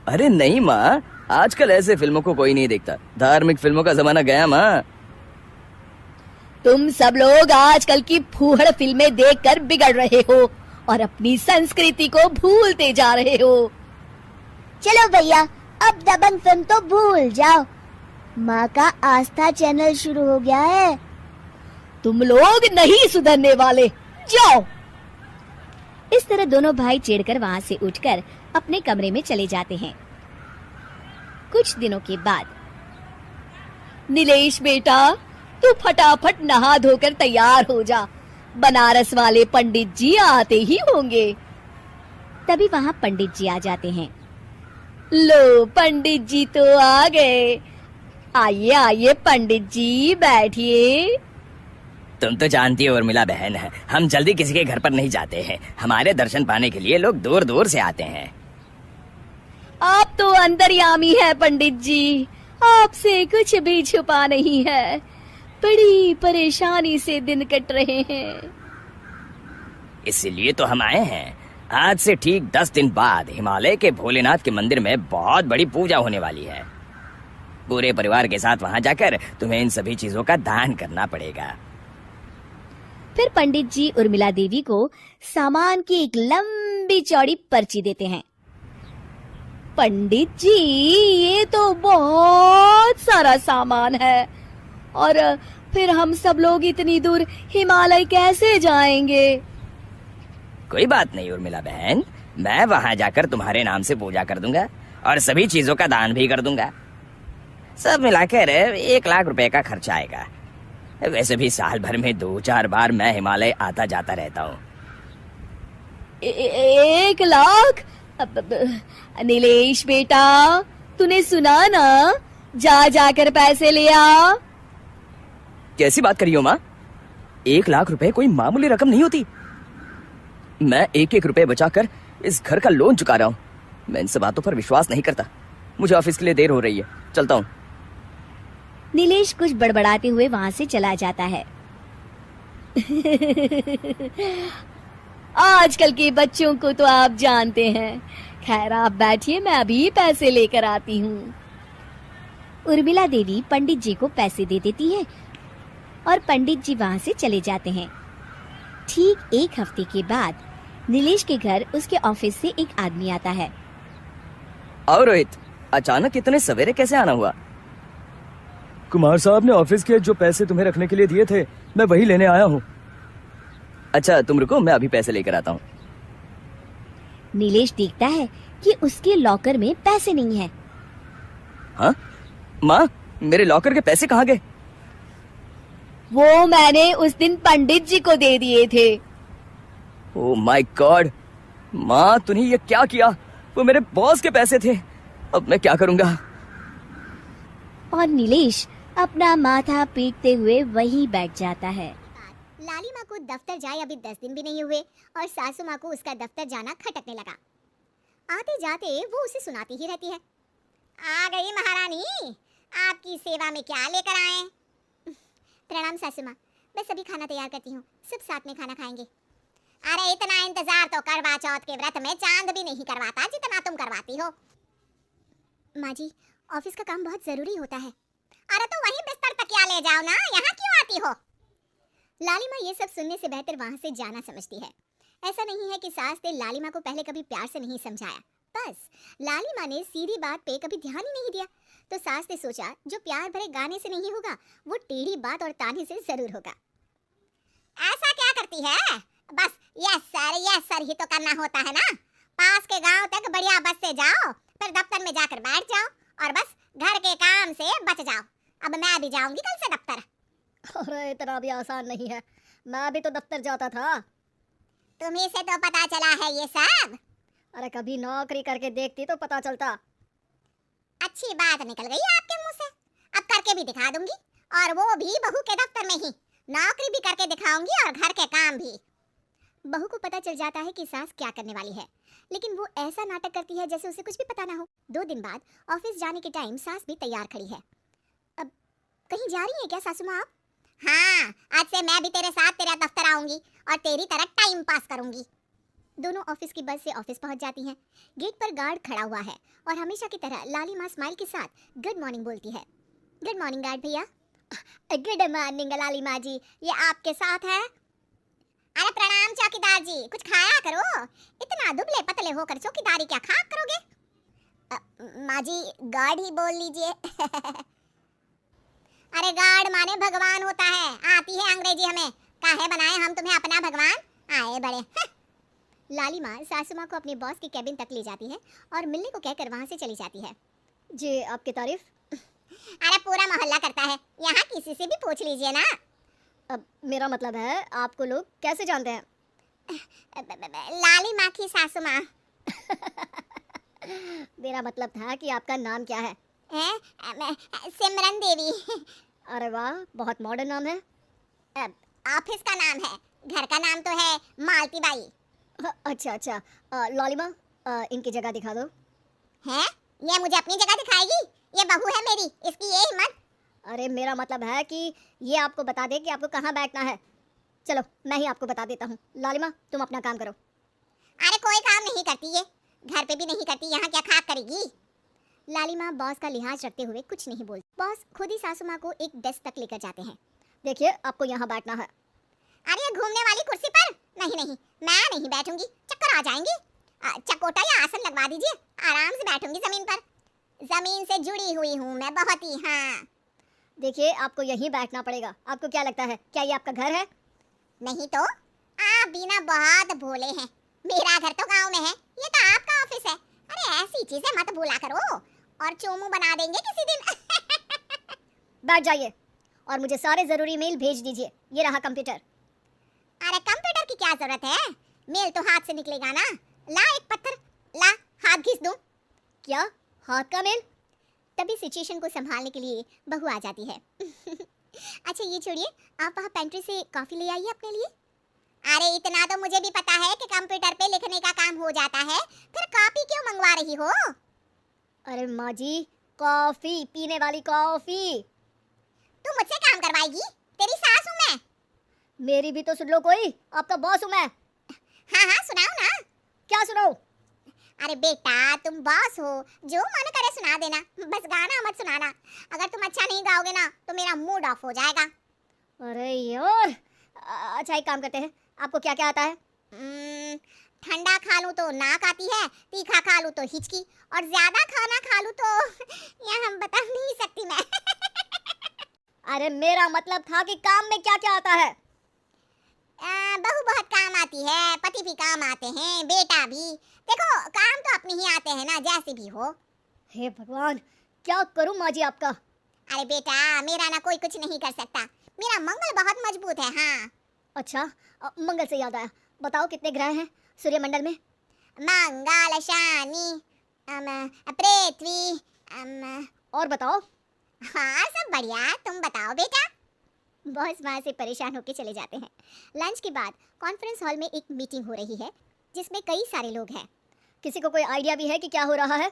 अरे नहीं माँ, आजकल ऐसे फिल्मों को कोई नहीं देखता। धार्मिक फिल्मों का जमाना गया माँ। तुम सब लोग आजकल की फूहड़ फिल्में देखकर बिगड़ रहे हो और अपनी संस्कृति को भूलते जा रहे हो। चलो भैया, अब दबंग फिल्म तो भूल जाओ। माँ का आस्था चैनल शुरू हो गया है। तुम लोग नहीं सुधरने वाले, जाओ। इस तरह दोनों भाई चिढ़कर वहां से उठकर अपने कमरे में चले जाते हैं। कुछ दिनों के बाद, नीलेश बेटा, तू फटाफट नहा धोकर तैयार हो जा, बनारस वाले पंडित जी आते ही होंगे। तभी वहां पंडित जी आ जाते हैं। लो, पंडित जी तो आ गए। आइए आइए पंडित जी, बैठिए। तुम तो जानती हो उर्मिला बहन, हम जल्दी किसी के घर पर नहीं जाते हैं। हमारे दर्शन पाने के लिए लोग दूर दूर से आते हैं। आप तो अंतर्यामी है पंडित जी, आपसे कुछ भी छुपा नहीं है। बड़ी परेशानी से दिन कट रहे हैं। इसीलिए तो हम आए हैं। आज से ठीक 10 दिन बाद हिमालय के भोलेनाथ के मंदिर में बहुत बड़ी पूजा होने वाली है। पूरे परिवार के साथ वहां जाकर तुम्हें इन सभी चीजों का दान करना पड़ेगा। फिर पंडित जी उर्मिला देवी को सामान की एक लंबी चौड़ी पर्ची देते हैं। पंडित जी, ये तो बहुत सारा सामान है, और फिर हम सब लोग इतनी दूर हिमालय कैसे जाएंगे? कोई बात नहीं उर्मिला बहन, मैं वहां जाकर तुम्हारे नाम से पूजा कर दूंगा और सभी चीजों का दान भी कर दूंगा। सब मिलाकर 1 लाख रुपए का खर्चा आएगा। वैसे भी साल भर में 2-4 बार मैं हिमालय आता जाता रहता हूँ। 1 लाख? नीलेश बेटा, तूने सुना ना, जा जाकर पैसे ले आ। कैसी बात करी हो माँ? 1 लाख रुपए कोई मामूली रकम नहीं होती। मैं 1-1 रुपए बचाकर इस घर का लोन चुका रहा हूँ। मैं इन सब बातों पर विश्वास नहीं करता। मुझे ऑफिस के लिए देर हो रही है, चलता हूँ। नीलेश कुछ बड़बड़ाते हुए वहां से चला जाता है। आजकल के बच्चों को तो आप जानते हैं। खैर, आप बैठिए, मैं अभी पैसे लेकर आती हूँ। उर्मिला देवी पंडित जी को पैसे दे देती है और पंडित जी वहां से चले जाते हैं। ठीक 1 हफ्ते के बाद नीलेश के घर उसके ऑफिस से एक आदमी आता है। और रोहित, अचानक इतने सवेरे कैसे आना हुआ? कुमार साहब ने ऑफिस के जो पैसे तुम्हें रखने के लिए दिए थे, मैं वही लेने आया हूँ। अच्छा, तुम रुको, मैं अभी पैसे लेकर आता हूँ। नीलेश देखता है कि उसके लॉकर में पैसे नहीं है। हाँ? माँ, मेरे लॉकर के पैसे कहाँ गए? वो मैंने उस दिन पंडित जी को दे दिए थे। ओह माय गॉड, माँ तूने ये क्या किया? वो मेरे बॉस के पैसे थे। अब मैं क्या करूँगा? और नीलेश अपना माथा पीटते हुए वहीं बैठ जाता है। लाली माँ को दफ्तर जाए अभी 10 दिन भी नहीं हुए और सासू माँ को उसका दफ्तर जाना खटकने लगा। आते जाते वो उसे सुनाती ही रहती है। आ गई महारानी, आपकी सेवा में क्या लेकर आए? प्रणाम सासू माँ, मैं सभी खाना तैयार करती हूँ, सब साथ में खाना खाएंगे। अरे इतना इंतजार तो करवा चौथ के व्रत में चांद भी नहीं करवाता जितना तुम करवाती हो। माँ जी, ऑफिस का काम बहुत जरूरी होता है। अरे तो वहीं बिस्तर तकिया ले जाओ ना, यहाँ क्यों आती हो? लाली माँ ये सब सुनने से बेहतर वहां से जाना समझती है। ऐसा नहीं है कि सास ने लाली माँ को पहले कभी प्यार से नहीं समझाया, बस लाली माँ ने सीधी बात पे कभी ध्यान ही नहीं दिया। तो सास ने सोचा जो प्यार भरे गाने से नहीं होगा वो टेढ़ी बात और ताने से जरूर होगा। ऐसा क्या करती है? बस यस सर ही तो करना होता है ना। पास के गांव तक बढ़िया बस से जाओ, फिर दफ्तर में जाकर बैठ जाओ और बस घर के काम से बच जाओ। अब मैं भी जाऊंगी कल से दफ्तर। अरे इतना भी आसान नहीं है, मैं भी तो दफ्तर जाता था। तुम्ही से तो पता चला है ये सब। अरे कभी नौकरी करके देखती तो पता चलता। अच्छी बात निकल गई आपके मुंह से। अब करके भी दिखा दूंगी, और वो भी बहू के दफ्तर में ही। नौकरी भी करके दिखाऊंगी और घर के काम भी। बहू को पता चल जाता है कि सास क्या करने वाली है, लेकिन वो ऐसा नाटक करती है जैसे उसे कुछ भी पता ना हो। 2 दिन बाद ऑफिस जाने के टाइम सास भी तैयार खड़ी है। अब कहीं जा रही है क्या सासू माँ आप? हाँ, आज से मैं भी तेरे साथ तेरा दफ्तर आऊंगी और तेरी तरह टाइम पास करूंगी। दोनों ऑफिस की बस से ऑफिस पहुंच जाती हैं। गेट पर गार्ड खड़ा हुआ है और हमेशा की तरह लाली माँ स्माइल के साथ गुड मॉर्निंग बोलती है। गुड मॉर्निंग गार्ड भैया। गुड मॉर्निंग लाली माँ जी, ये आपके साथ है? अरे प्रणाम चौकीदार जी, कुछ खाया करो। इतना दुबले पतले होकर चौकीदारी क्या खाक करोगे? माँ जी गार्ड ही बोल लीजिए। अरे गार्ड माने भगवान होता है, आती है अंग्रेजी हमें। काहे बनाए हम तुम्हें अपना भगवान, आए बड़े। लाली माँ सासू माँ को अपने बॉस की कैबिन तक ले जाती है और मिलने को कहकर वहाँ से चली जाती है। जी आपकी तारीफ। अरे पूरा मोहल्ला करता है, यहाँ किसी से भी पूछ लीजिए ना। अब मेरा मतलब है आपको लोग कैसे जानते हैं? लाली माँ की सासू माँ। मेरा मतलब था कि आपका नाम क्या है? सिमरन देवी। अरे वाह, बहुत मॉडर्न नाम है। ऑफिस का नाम है, घर का नाम तो है मालती बाई। अच्छा अच्छा, लॉलिमा इनकी जगह दिखा दो। है? ये मुझे अपनी जगह दिखाएगी? ये बहू है मेरी, इसकी ये हिम्मत। अरे मेरा मतलब है कि ये आपको बता दे कि आपको कहाँ बैठना है। चलो मैं ही आपको बता देता हूँ। लालिमा तुम अपना काम करो। अरे कोई काम नहीं करती ये, घर पे भी नहीं करती, यहाँ क्या खाक करेगी? लाली माँ बॉस का लिहाज रखते हुए कुछ नहीं बोलती। बॉस खुद ही सासू माँ को एक डेस्क तक लेकर जाते हैं। देखिए आपको यहाँ बैठना है। अरे ये घूमने वाली कुर्सी पर? नहीं नहीं, मैं नहीं बैठूंगी, चक्कर आ जाएंगे। चकोटा या आसन लगवा दीजिए, आराम से बैठूंगी जमीन पर। जमीन से जुड़ी हुई हूँ मैं बहुत ही। हाँ देखिए आपको यहीं बैठना पड़ेगा। आपको क्या लगता है, क्या ये आपका घर है? नहीं तो आप बिना बहुत भोले हैं। मेरा घर तो गांव में है, ये तो आपका ऑफिस है। अरे ऐसी चीजें मत भूला करो, और चोमू बना देंगे किसी दिन। बैठ जाइए और मुझे सारे जरूरी मेल भेज दीजिए। ये रहा कंप्यूटर। अरे कंप्यूटर की क्या जरूरत है, मेल तो हाथ से निकलेगा ना। ला एक पत्थर, ला हाथ घिस दूं। क्या हाथ का मेल? तभी सिचुएशन को संभालने के लिए बहू आ जाती है। अच्छा ये छोड़िए, आप वहाँ पेंट्री से कॉफी ले आइए अपने लिए। अरे इतना तो मुझे भी पता है कि कंप्यूटर पे लिखने का काम हो जाता है, फिर कॉफी क्यों मंगवा रही हो? अरे माँ जी, कॉफी, पीने वाली कॉफी। तू मुझसे काम करवाएगी? तेरी सास हूँ मैं। मेरी भी तो सुन लो कोई, आपका बॉस हूँ मैं। हाँ हाँ सुनाओ ना। क्या सुनाऊं? अरे बेटा तुम बॉस हो, जो मन करे सुना देना, बस गाना मत सुनाना। अगर तुम अच्छा नहीं गाओगे ना तो मेरा मूड ऑफ हो जाएगा। अरे यार, अच्छा एक काम करते हैं, आपको क्या क्या आता है? ठंडा खा लूँ तो नाक आती है, तीखा खा लूँ तो हिचकी, और ज्यादा खाना खा लूँ तो यह हम बता नहीं सकती मैं। अरे मेरा मतलब था कि काम में क्या क्या आता है? बहू बहुत काम आती है, पति भी काम आते हैं, बेटा भी। देखो काम तो अपने ही आते हैं ना, जैसे भी हो। हे भगवान, क्या करूं माँ जी आपका? अरे बेटा मेरा ना कोई कुछ नहीं कर सकता, मेरा मंगल बहुत मजबूत है। हाँ अच्छा, मंगल से याद आया, बताओ कितने ग्रह हैं सूर्यमंडल में? मंगल, शनि, पृथ्वी, और बताओ। हाँ सब बढ़िया, तुम बताओ बेटा। बॉस वहाँ से परेशान होकर चले जाते हैं। लंच के बाद कॉन्फ्रेंस हॉल में एक मीटिंग हो रही है जिसमें कई सारे लोग हैं। किसी को कोई आइडिया भी है कि क्या हो रहा है?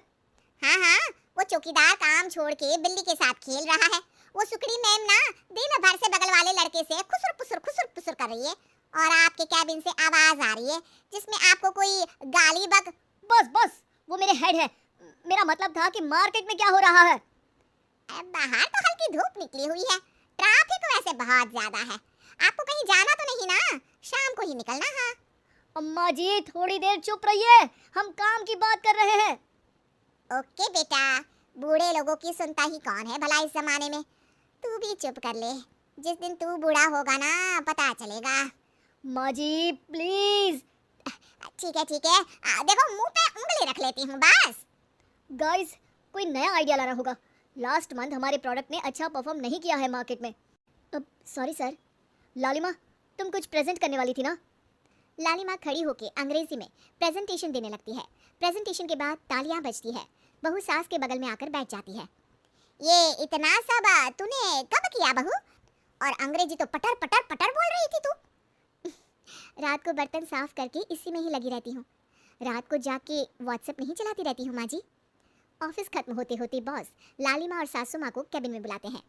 हाँ हाँ, वो चौकीदार काम छोड़ के बिल्ली के साथ खेल रहा है। वो सुकड़ी मैम ना दिन भर से बगल वाले लड़के से खुसुर पुसुर कर रही है, और आपके कैबिन से आवाज आ रही है जिसमें आपको कोई गाली बक। बस बस, वो मेरे हेड है। मेरा मतलब था कि मार्केट में क्या हो रहा है? बाहर तो हल्की धूप निकली हुई है, ट्रैफिक वैसे बहुत ज्यादा है। आपको कहीं जाना तो नहीं ना, शाम को ही निकलना। हाँ अम्मा जी थोड़ी देर चुप रहिए, हम काम की बात कर रहे हैं। ओके बेटा, बूढ़े लोगों की सुनता ही कौन है भला इस जमाने में। तू भी चुप कर ले, जिस दिन तू बूढ़ा होगा ना पता चलेगा। माँ जी प्लीज। ठीक है देखो मुंह पे उंगली रख लेती हूँ बस। गाइस कोई नया आइडिया लाना होगा। लास्ट मंथ हमारे प्रोडक्ट ने अच्छा परफॉर्म नहीं किया है मार्केट में। अब सॉरी सर। लालिमा, तुम कुछ प्रेजेंट करने वाली थी ना? लालिमा खड़ी होके अंग्रेजी में प्रेजेंटेशन देने लगती है। प्रेजेंटेशन के बाद तालियां बजती है। बहू सास के बगल में आकर बैठ जाती है। ये इतना सब तूने कब किया बहू? और अंग्रेजी तो पटर पटर पटर बोल रही थी तू। रात को बर्तन साफ करके इसी में ही लगी रहती हूँ। रात को जाके व्हाट्सएप नहीं चलाती रहती हूँ माँ जी। ऑफिस खत्म होते होते बॉस लालिमा और सासू माँ को कैबिन में बुलाते हैं।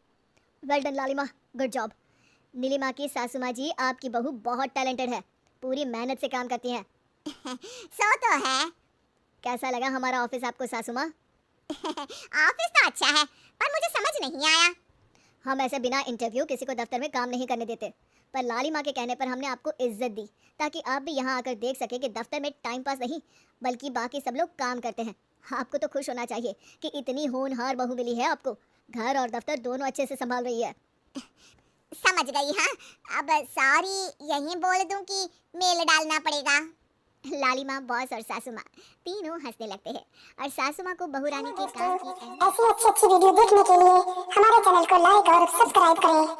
वेल डन लालिमा, गुड जॉब। नीलिमा की सासू माँ जी, आपकी बहू बहुत टैलेंटेड है, पूरी मेहनत से काम करती हैं। सो तो है। कैसा लगा हमारा ऑफिस आपको सासू माँ? ऑफिस तो अच्छा है, पर मुझे समझ नहीं आया। हम ऐसे बिना इंटरव्यू किसी को दफ्तर में काम नहीं करने देते, पर लालिमा के कहने पर हमने आपको इज्जत दी, ताकि आप भी यहाँ आकर देख सके कि दफ्तर में टाइम पास नहीं बल्कि बाकी सब लोग काम करते हैं। आपको तो खुश होना चाहिए कि इतनी होनहार बहू मिली है आपको, घर और दफ्तर दोनों अच्छे से संभाल रही है। समझ गई। हाँ, अब सॉरी यहीं बोल दूं कि मेल डालना पड़ेगा? लालिमा, बॉस और सासू माँ तीनों हंसने लगते हैं और सासू माँ को बहू रानी के काम की ऐसी अच्छी वीडियो देखने के लिए हमारे चैनल को लाइक और सब्सक्राइब करें।